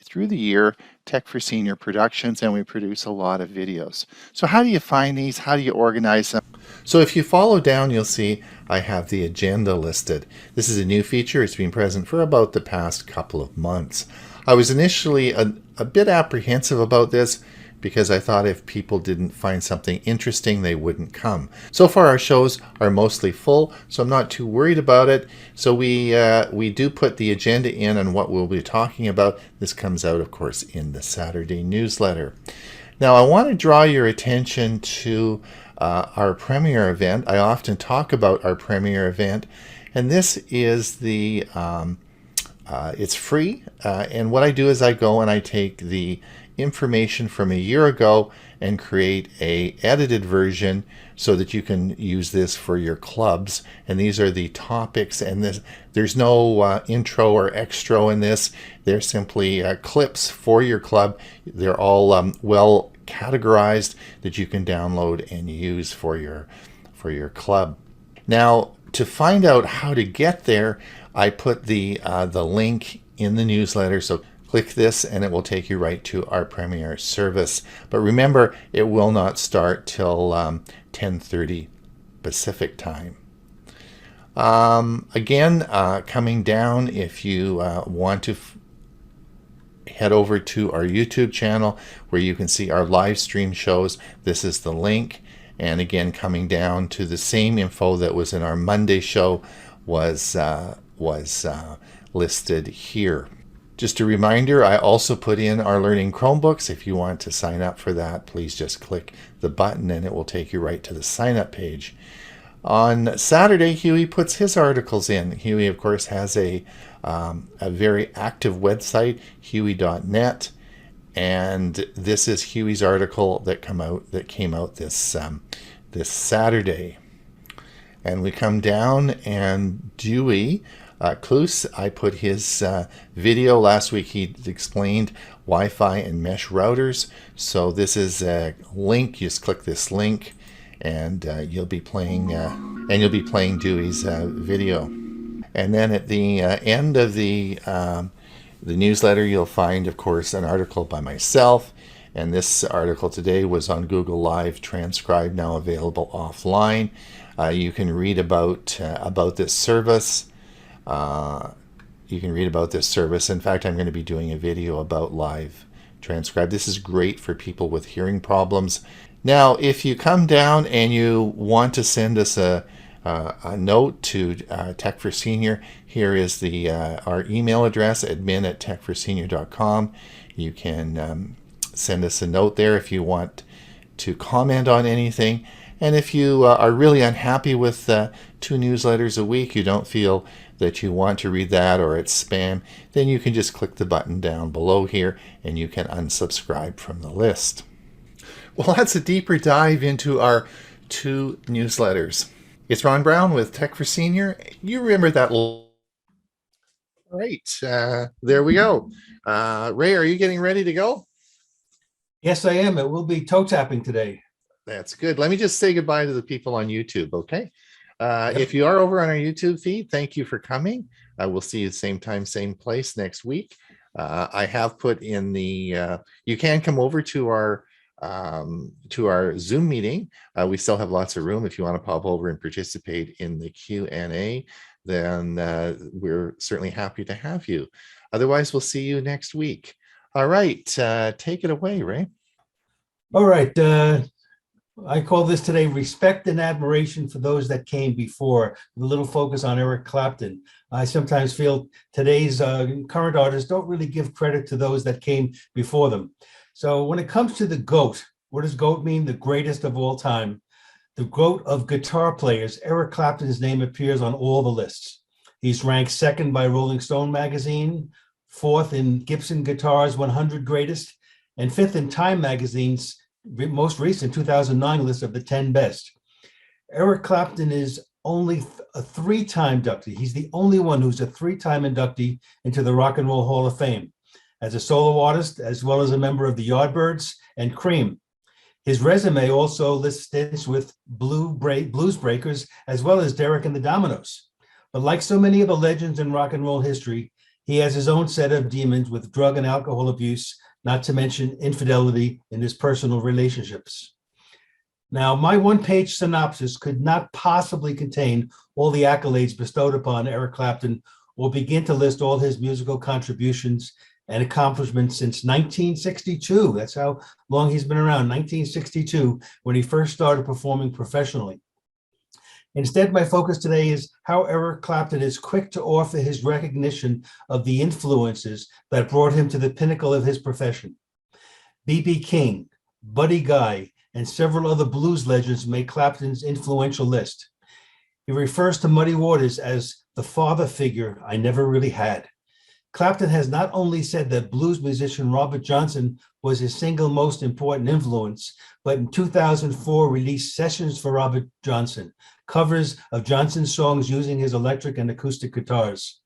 through the year, Tech for Senior Productions, and we produce a lot of videos. So how do you find these? How do you organize them? So if you follow down, you'll see I have the agenda listed. This is a new feature. It's been present for about the past couple of months. I was initially a bit apprehensive about this because I thought if people didn't find something interesting, they wouldn't come. So far, our shows are mostly full, so I'm not too worried about it. So we do put the agenda in on what we'll be talking about. This comes out, of course, in the Saturday newsletter. Now, I want to draw your attention to our premiere event. I often talk about our premiere event, and this is the it's free. And what I do is I go and I take the information from a year ago and create a edited version so that you can use this for your clubs. And these are the topics, and there's no intro or extra in this. They're simply clips for your club. They're all well categorized that you can download and use for your club. Now, to find out how to get there, I put the link in the newsletter. So click this and it will take you right to our premiere service. But remember, it will not start till 10:30 Pacific time. Again, coming down, if you want to head over to our YouTube channel where you can see our live stream shows. This is the link. And again, coming down to the same info that was in our Monday show was listed here. Just a reminder, I also put in our Learning Chromebooks. If you want to sign up for that, please just click the button and it will take you right to the sign up page. On Saturday, Hewie puts his articles in. Hewie, of course, has a very active website, hewie.net, and this is Hewie's article that came out this Saturday. And we come down, and Dewey Kloos, I put his video last week. He explained Wi-Fi and mesh routers. So this is a link. You just click this link, and you'll be playing Dewey's video. And then at the end of the newsletter, you'll find, of course, an article by myself. And this article today was on Google Live, transcribed, now available offline. You can read about this service. You can read about this service. In fact, I'm going to be doing a video about Live Transcribe. This is great for people with hearing problems. Now, if you come down and you want to send us a note to Tech for Senior, here is our email address, admin@techforsenior.com. You can send us a note there if you want to comment on anything. And if you are really unhappy with 2 newsletters a week, you don't feel that you want to read that or it's spam, then you can just click the button down below here and you can unsubscribe from the list. Well, that's a deeper dive into our 2 newsletters. It's Ron Brown with Tech for Senior. You remember that. Right, there we go. Ray, are you getting ready to go? Yes, I am. It will be toe tapping today. That's good. Let me just say goodbye to the people on YouTube, okay? If you are over on our YouTube feed, thank you for coming. We'll see you same time, same place next week. I have put in the, you can come over to our Zoom meeting. We still have lots of room. If you want to pop over and participate in the Q&A, then we're certainly happy to have you. Otherwise, we'll see you next week. All right, take it away, Ray. All right. I call this today respect and admiration for those that came before, with a little focus on Eric Clapton. I sometimes feel today's current artists don't really give credit to those that came before them. So when it comes to the GOAT, what does GOAT mean? The greatest of all time. The GOAT of guitar players, Eric Clapton's name appears on all the lists. He's ranked second by Rolling Stone magazine, fourth in Gibson Guitar's 100 Greatest, and fifth in Time magazine's most recent 2009 list of the 10 best. Eric Clapton is only a three-time inductee. He's the only one who's a three-time inductee into the Rock and Roll Hall of Fame, as a solo artist, as well as a member of the Yardbirds and Cream. His resume also lists stints with Blues Breakers, as well as Derek and the Dominoes. But like so many of the legends in rock and roll history, he has his own set of demons with drug and alcohol abuse, not to mention infidelity in his personal relationships. Now, my one-page synopsis could not possibly contain all the accolades bestowed upon Eric Clapton or begin to list all his musical contributions and accomplishments since 1962. That's how long he's been around, 1962, when he first started performing professionally. Instead, my focus today is how Eric Clapton is quick to offer his recognition of the influences that brought him to the pinnacle of his profession. B.B. King, Buddy Guy, and several other blues legends make Clapton's influential list. He refers to Muddy Waters as the father figure I never really had. Clapton has not only said that blues musician Robert Johnson was his single most important influence, but in 2004 released Sessions for Robert Johnson, covers of Johnson's songs using his electric and acoustic guitars.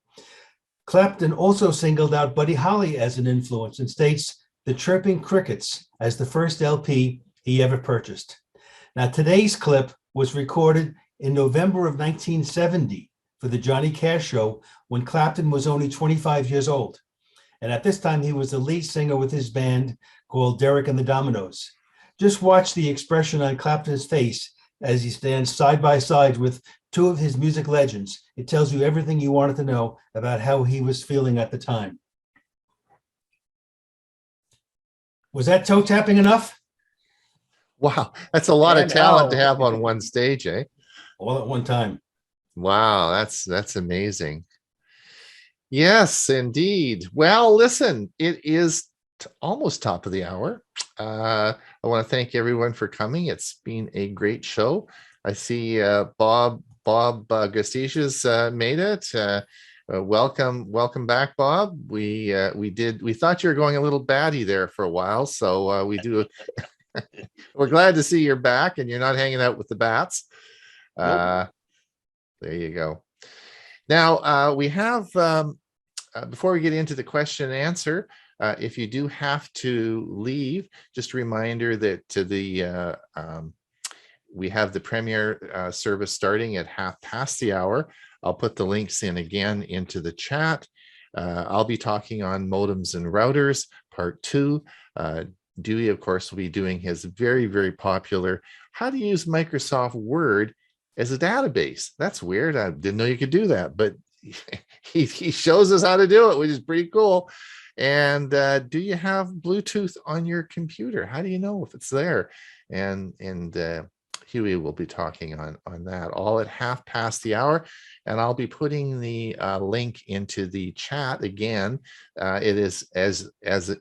Clapton also singled out Buddy Holly as an influence and states The Chirping Crickets as the first LP he ever purchased. Now, today's clip was recorded in November of 1970 for the Johnny Cash Show, when Clapton was only 25 years old. And at this time, he was the lead singer with his band called Derek and the Dominoes. Just watch the expression on Clapton's face as he stands side by side with two of his music legends. It tells you everything you wanted to know about how he was feeling at the time. Was that toe tapping enough? Wow, that's a lot of talent to have on one stage, eh? All at one time. Wow, that's amazing. Yes, indeed. Well, listen, it is almost top of the hour. I want to thank everyone for coming. It's been a great show. I see Bob Gusticius made it. Welcome back, Bob. We thought you were going a little batty there for a while, so we do. We're glad to see you're back and you're not hanging out with the bats. Nope. There you go. Now we have, before we get into the question and answer, if you do have to leave, just a reminder that we have the premiere service starting at 1:30. I'll put the links in again into the chat. I'll be talking on modems and routers, part 2. Dewey, of course, will be doing his very, very popular how to use Microsoft Word as a database. That's weird. I didn't know you could do that, but he shows us how to do it, which is pretty cool. And do you have Bluetooth on your computer? How do you know if it's there? And Hewie will be talking on that all at 1:30. And I'll be putting the link into the chat again. It is, as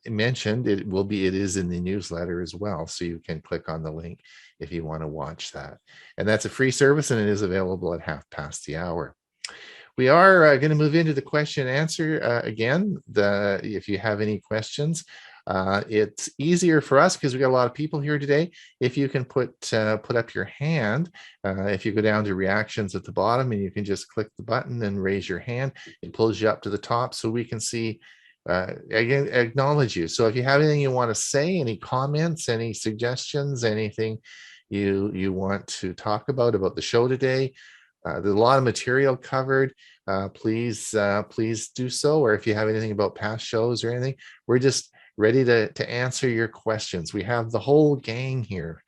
mentioned, it is in the newsletter as well. So you can click on the link if you want to watch that. And that's a free service, and it is available at 1:30. We are going to move into the question and answer again. If you have any questions, it's easier for us because we got a lot of people here today. If you can put up your hand, if you go down to reactions at the bottom, and you can just click the button and raise your hand, it pulls you up to the top so we can see, again, acknowledge you. So if you have anything you want to say, any comments, any suggestions, anything you want to talk about the show today, there's a lot of material covered. Please do so. Or if you have anything about past shows or anything, we're just ready to answer your questions. We have the whole gang here.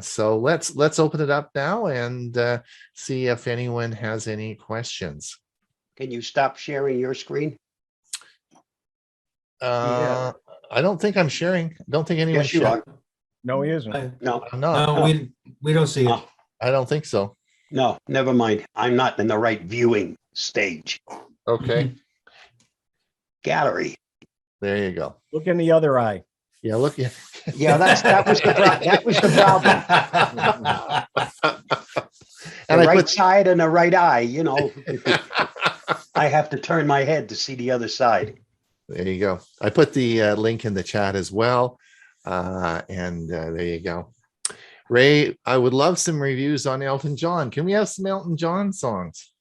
So let's open it up now and see if anyone has any questions. Can you stop sharing your screen? Yeah. I don't think I'm sharing. I don't think anyone's Yes, you sharing. are. No, he isn't. No, I'm not. No, we don't see it. Oh, I don't think so. no, never mind. I'm not in the right viewing stage. Okay, Gallery. there you go. Look in the other eye. Yeah, look. Yeah, that was the problem. And The I right put side and the right eye, you know. I have to turn my head to see the other side. there you go. I put the link in the chat as well. And there you go. Ray, I would love some reviews on Elton John. Can we have some Elton John songs?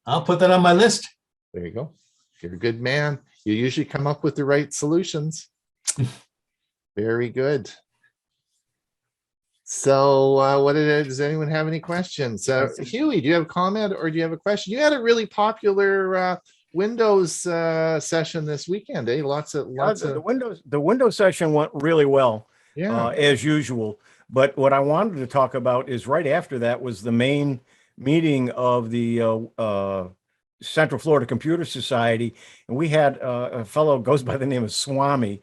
I'll put that on my list. There you go. You're a good man. You usually come up with the right solutions. Very good. So does anyone have any questions? Hewie, do you have a comment or do you have a question? You had a really popular Windows session this weekend, eh? Lots of The Windows session went really well, yeah. as usual. But what I wanted to talk about is right after that was the main meeting of the Central Florida Computer Society, and we had a fellow goes by the name of Swami.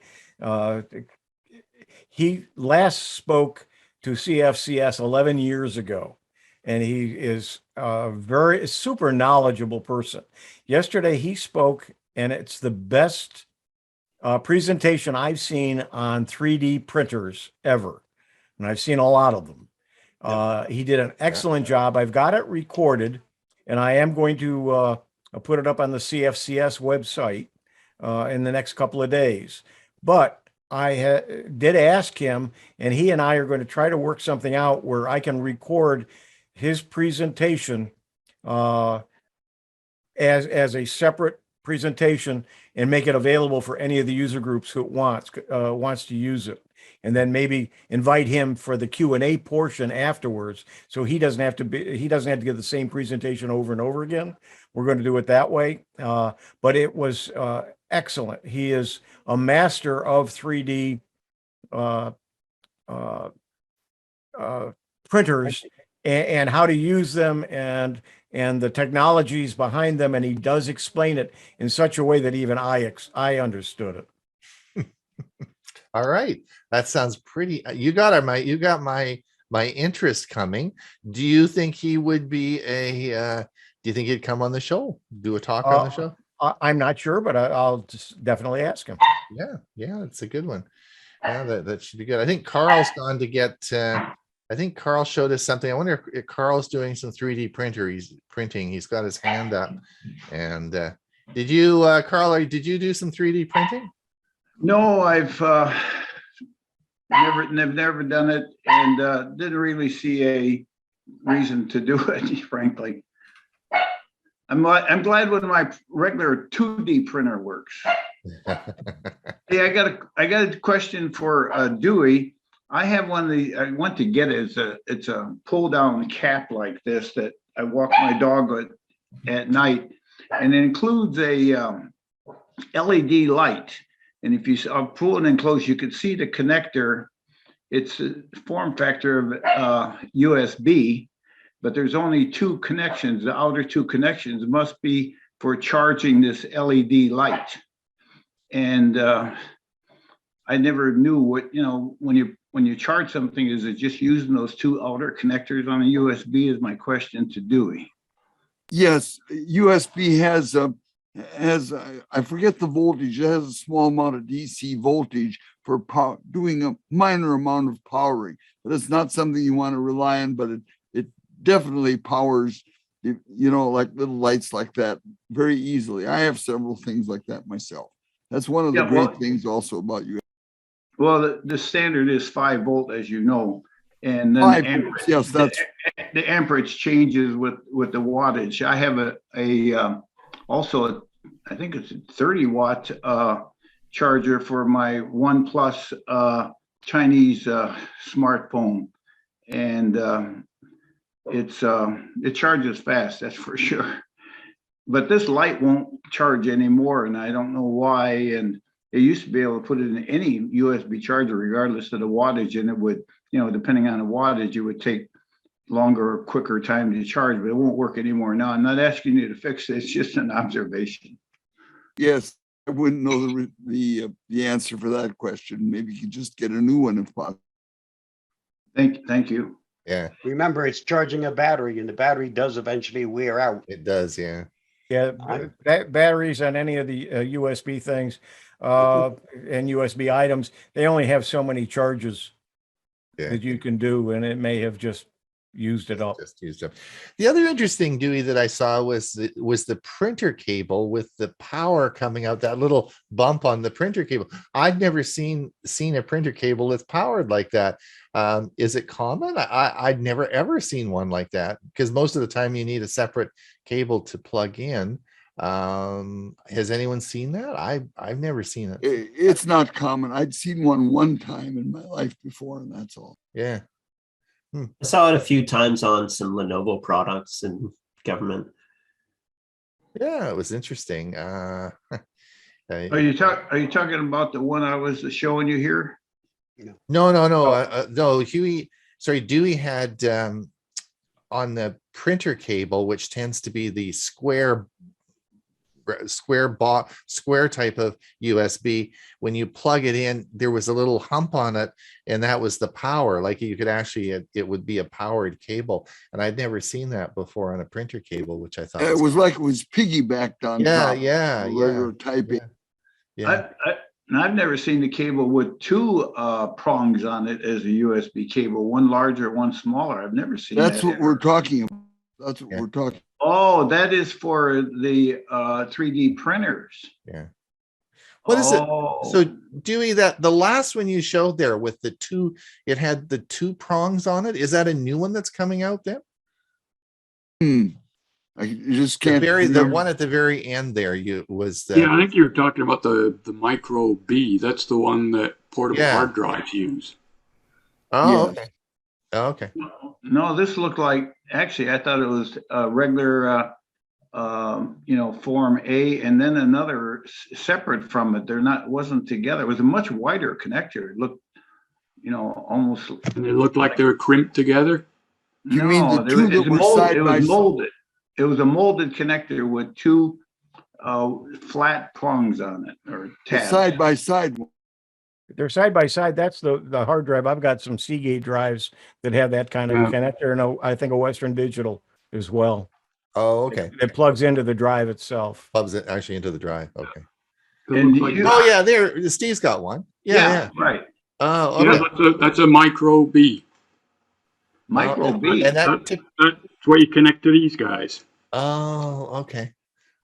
He last spoke to CFCS 11 years ago, and he is a very super knowledgeable person. Yesterday he spoke, and it's the best presentation I've seen on 3D printers ever, and I've seen a lot of them. He did an excellent job. I've got it recorded, and I am going to put it up on the CFCS website in the next couple of days. But I did ask him, and he and I are going to try to work something out where I can record his presentation as a separate presentation and make it available for any of the user groups who wants to use it, and then maybe invite him for the Q&A portion afterwards, so he doesn't have to give the same presentation over and over again. We're going to do it that way. But it was excellent. He is a master of 3D printers and how to use them and the technologies behind them, and he does explain it in such a way that even I understood it. All right, that sounds pretty. You got my interest coming. Do you think he would be do you think he'd come on the show, do a talk on the show? I'm not sure, but I'll just definitely ask him. Yeah, it's a good one. Yeah, that should be good. I think Carl's gone to get. I think Carl showed us something. I wonder if Carl's doing some 3D printing. He's got his hand up. And did you, Carl? Did you do some 3D printing? No, I've never done it, and didn't really see a reason to do it, frankly. I'm glad when my regular 2D printer works. Hey, I got a question for Dewey. I have one I want to get it. It's a pull down cap like this that I walk my dog with at night, and it includes a LED light. And if I'll pull it in close, you can see the connector. It's a form factor of USB, but there's only two connections. The outer two connections must be for charging this LED light. And I never knew what, when you charge something, is it just using those two outer connectors on a USB is my question to Dewey. Yes, USB has I forget the voltage. It has a small amount of DC voltage for doing a minor amount of powering, but it's not something you want to rely on. But it definitely powers, like little lights like that very easily. I have several things like that myself. That's one of the great things also about you. Well, the standard is 5 volt, as you know, and then the amperage changes with the wattage. I have also I think it's a 30 watt charger for my OnePlus Chinese smartphone, and it charges fast, that's for sure. But this light won't charge anymore, and I don't know why. And it used to be able to put it in any USB charger, regardless of the wattage, and it would, depending on the wattage, it would take longer or quicker time to charge, but it won't work anymore now. I'm not asking you to fix it, it's just an observation. Yes, I wouldn't know the answer for that question. Maybe you could just get a new one if possible. Thank you. Yeah, Remember, it's charging a battery, and the battery does eventually wear out. it does. Yeah. Yeah, batteries on any of the USB things and USB items, they only have so many charges that you can do, and it may have just used it up. Just used up. The other interesting, Dewey, that I saw was the printer cable with the power coming out, that little bump on the printer cable. I've never seen a printer cable that's powered like that. Is it common? I'd never ever seen one like that, because most of the time you need a separate cable to plug in. Has anyone seen that? I've never seen it. It's not common. I'd seen one time in my life before, and that's all. Yeah. I saw it a few times on some Lenovo products and government. Yeah, it was interesting. Are you talking about the one I was showing you here? No. No, Dewey had on the printer cable, which tends to be the square type of USB. When you plug it in, there was a little hump on it, and that was the power. Like you could actually, it would be a powered cable, and I'd never seen that before on a pronter cable, which I thought it was like it was piggybacked on top. Yeah. Typing. Yeah. I've never seen the cable with two prongs on it as a USB cable, one larger, one smaller. I've never seen that. That's what we're talking about. That's what we're talking. Oh, that is for the 3D printers. Yeah. What is it? So Dewey, that the last one you showed there with the two, it had the two prongs on it. Is that a new one that's coming out then? I just can't. The one at the very end there, was the. Yeah, I think you're talking about the Micro B. That's the one that portable hard drives use. Oh, okay. Oh, okay. No, this looked like, actually, I thought it was a regular, form A, and then another separate from it. Wasn't together. It was a much wider connector. It looked, almost. And they looked like they were crimped together? You mean the two that were side by side? Molded. It was a molded connector with two flat prongs on it, or tabs. Side by side. They're side by side. That's the hard drive. I've got some Seagate drives that have that kind of connector, and I think a Western Digital as well. Oh, okay. It plugs into the drive itself. Plugs it actually into the drive. Okay. There, Steve's got one. Yeah. Right. Oh, okay. Yeah, that's a Micro B. Micro B. And that's what you connect to these guys. Oh, okay.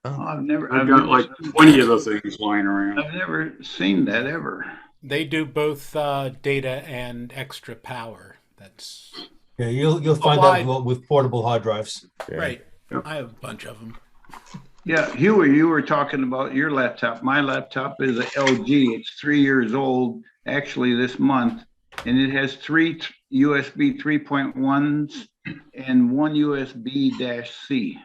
Oh. I've got like 20 of those things lying around. I've never seen that ever. They do both data and extra power. That's you'll find that with portable hard drives. Yeah. Right. Yep. I have a bunch of them. Yeah, Hewie, you were talking about your laptop. My laptop is a LG. It's 3 years old, actually, this month, and it has three USB 3.1s and one USB-C.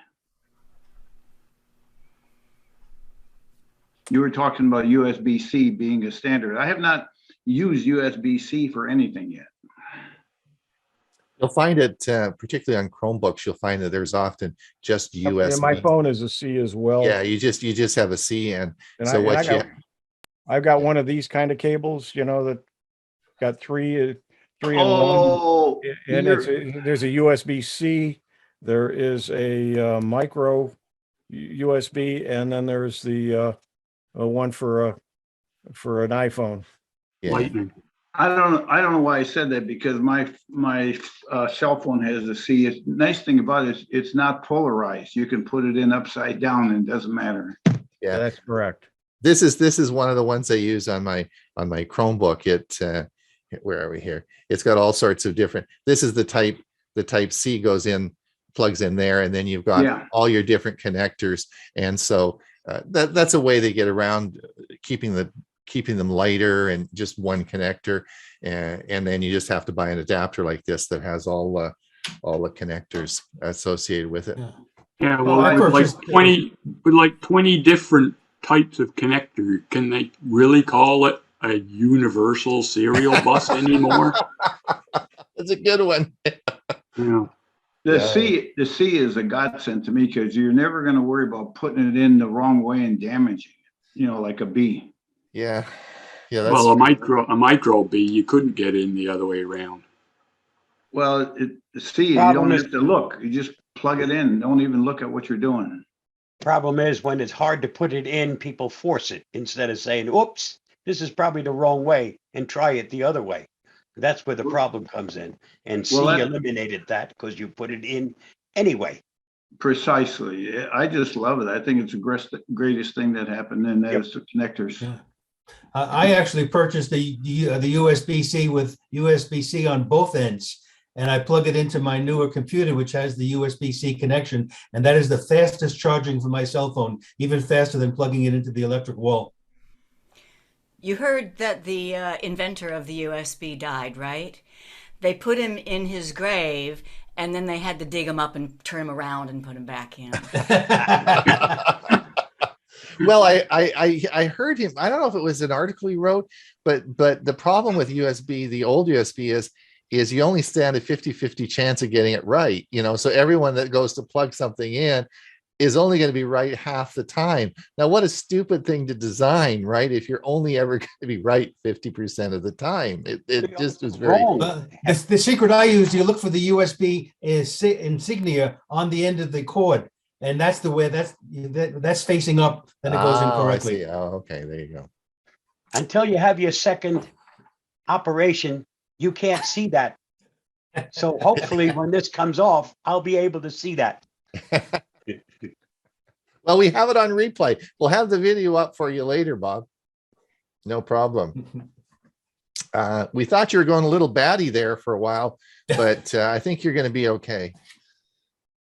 You were talking about USB-C being a standard. I have not used USB-C for anything yet. You'll find it, particularly on Chromebooks, you'll find that there's often just USB. Yeah, my phone is a C as well. Yeah, you just have a C, and so I've got one of these kind of cables, that got three in one. And there's a USB-C, there is a micro USB, and then there's the one for an iPhone. Yeah. Lightning. I don't know why I said that, because my cell phone has a C. The nice thing about it is it's not polarized. You can put it in upside down and it doesn't matter. Yeah, that's correct. This is one of the ones I use on my Chromebook. Where are we here? It's got all sorts of different. This is the type C goes in, plugs in there, and then you've got all your different connectors, and so that's a way they get around keeping them lighter and just one connector, and then you just have to buy an adapter like this that has all all the connectors associated with it. Yeah, Well, well, I purchased- with like 20 different types of connector, can they really call it a universal serial bus anymore? That's a good one. Yeah. The C is a godsend to me because you're never going to worry about putting it in the wrong way and damaging it, like a B. Yeah. Yeah. That's Well, a micro B, you couldn't get in the other way around. Well, the C, you Problem don't is- have to look. You just plug it in. Don't even look at what you're doing. Problem is, when it's hard to put it in, people force it instead of saying, oops, this is probably the wrong way, and try it the other way. That's where the problem comes in. And C Well, that- eliminated that because you put it in anyway. Precisely. I just love it. I think it's the greatest thing that happened, and that is the connectors. Yeah. I actually purchased the USB-C with USB-C on both ends, and I plug it into my newer computer, which has the USB-C connection, and that is the fastest charging for my cell phone, even faster than plugging it into the electric wall. You heard that the inventor of the USB died, right? They put him in his grave, and then they had to dig him up and turn him around and put him back in. Well, I heard him. I don't know if it was an article he wrote, but the problem with USB, the old USB is you only stand a 50-50 chance of getting it right. So everyone that goes to plug something in is only going to be right half the time. Now, what a stupid thing to design, right? If you're only ever going to be right 50% of the time, it just was very. The secret I use, you look for the USB insignia on the end of the cord, and that's the way that's facing up, then it goes in correctly. I see. Oh, okay, there you go. Until you have your second operation, you can't see that. So hopefully when this comes off, I'll be able to see that. Well, we have it on replay. We'll have the video up for you later, Bob. No problem. We thought you were going a little batty there for a while, but I think you're going to be okay.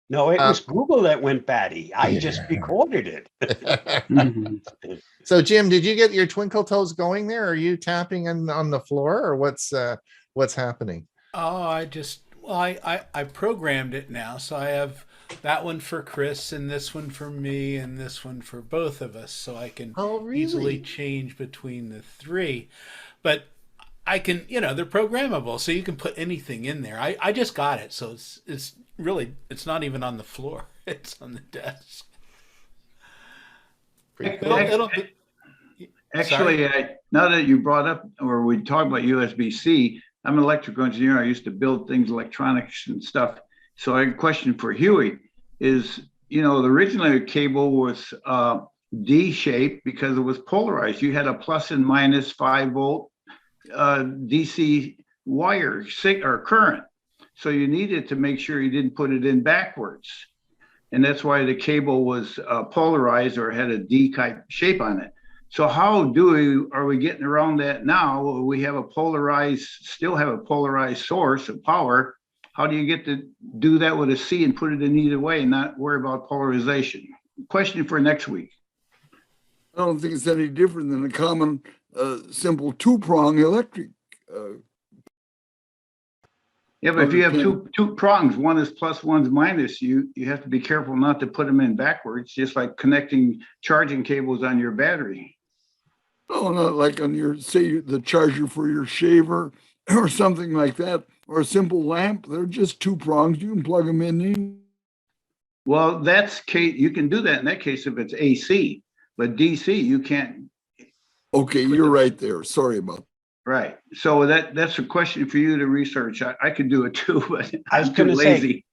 No, it was Google that went batty. I just recorded it. So, Jim, did you get your twinkle toes going there? Are you tapping on the floor, or what's happening? Oh, I programmed it now, so I have that one for Chris and this one for me and this one for both of us, so I can easily change between the three. But I can, they're programmable, so you can put anything in there. I just got it, so it's really, it's not even on the floor. It's on the desk. Actually, now that you brought up, or we talked about USB-C, I'm an electrical engineer. I used to build things, electronics and stuff. So I have a question for Hewie is, the original cable was D-shaped because it was polarized. You had a plus and minus 5-volt DC wire or current. So you needed to make sure you didn't put it in backwards. And that's why the cable was polarized or had a D-type shape on it. So how are we getting around that now? We have still have a polarized source of power. How do you get to do that with a C and put it in either way and not worry about polarization? Question for next week. I don't think it's any different than a common simple two-prong electric. Yeah, but if you have two prongs, one is plus, one's minus, you have to be careful not to put them in backwards, just like connecting charging cables on your battery. Oh, not like on the charger for your shaver or something like that, or a simple lamp. They're just two prongs. You can plug them in. Well, you can do that in that case if it's AC, but DC, you can't. Okay, you're right there. Sorry about that. Right. So that's a question for you to research. I could do it too, but I was too going to lazy. say,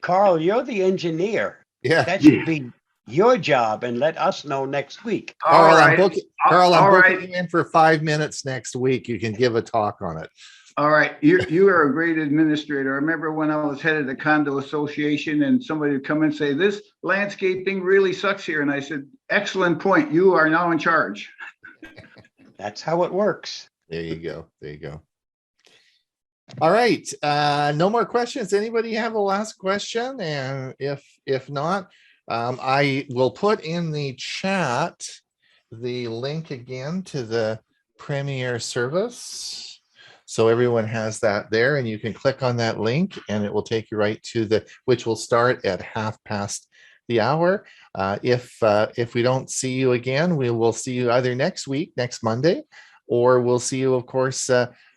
Carl, you're the engineer. Yeah. That should be your job, and let us know next week. Carl, I'm booking you in for 5 minutes next week. You can give a talk on it. All right. You are a great administrator. I remember when I was head of the condo association and somebody would come and say, this landscaping really sucks here. And I said, excellent point. You are now in charge. That's how it works. There you go. There you go. All right. No more questions. Anybody have a last question? And if not, I will put in the chat the link again to the Premier service. So everyone has that there, and you can click on that link and it will take you right to which will start at 1:30. If we don't see you again, we will see you either next week, next Monday, or we'll see you, of course,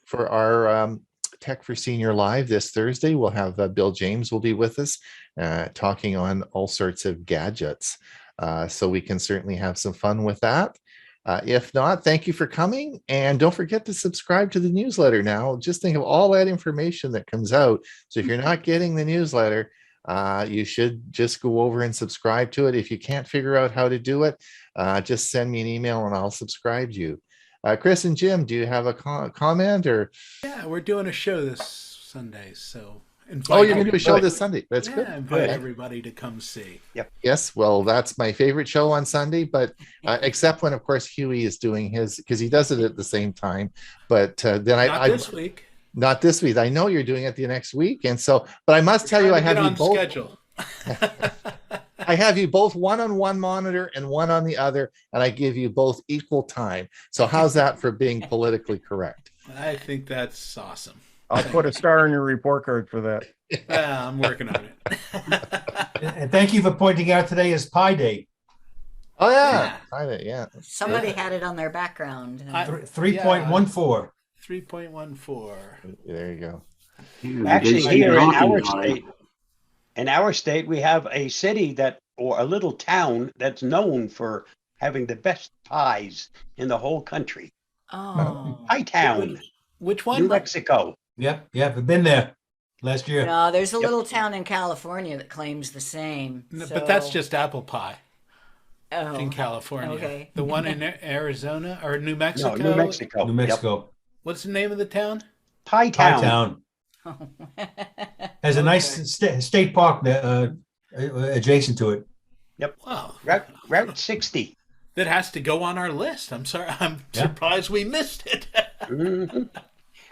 for our Tech for Senior Live this Thursday. We'll have Bill James will be with us talking on all sorts of gadgets. So we can certainly have some fun with that. If not, thank you for coming. And don't forget to subscribe to the newsletter now. Just think of all that information that comes out. So if you're not getting the newsletter, you should just go over and subscribe to it. If you can't figure out how to do it, just send me an email and I'll subscribe to you. Chris and Jim, do you have a comment or? Yeah, we're doing a show this Sunday, so you're going to do a show this Sunday. That's good. Invite everybody to come see. Yep. Yes, well, that's my favorite show on Sunday, but except when, of course, Hewie is doing his, because he does it at the same time. But then Not this week. Not this week. I know you're doing it the next week, and so. But I must tell you, I have you both. Schedule. I have you both one on one monitor and one on the other, and I give you both equal time. So how's that for being politically correct? I think that's awesome. I'll put a star in your report card for that. I'm working on it. And thank you for pointing out today is Pi Day. Oh yeah, Pi Day, yeah. Somebody had it on their background. 3.14. 3.14. There you go. Actually, here in our state, we have a city or a little town that's known for having the best pies in the whole country. Oh. Pie Town. Which one? New Mexico. Yep, I've been there last year. No, there's a little town in California that claims the same. But that's just apple pie. Oh, in California. Okay. The one in Arizona or New Mexico? No, New Mexico. New Mexico. Yep. What's the name of the town? Pie Town. Has a nice state park adjacent to it. Yep. Wow. Route 60. That has to go on our list. I'm sorry. I'm surprised we missed it. Mm-hmm.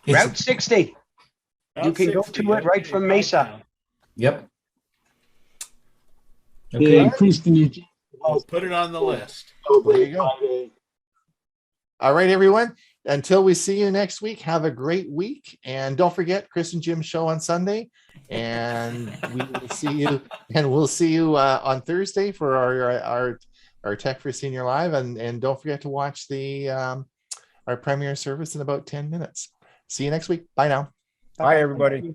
Route 60. You can go to it right from Mesa. Yep. Okay. Yeah, Kristen, I'll put it on the list. There you go. All right, everyone. Until we see you next week, have a great week. And don't forget Chris and Jim's show on Sunday. And we will see you. And we'll see you on Thursday for our Tech for Senior Live. And don't forget to watch our premiere service in about 10 minutes. See you next week. Bye now. Bye, everybody.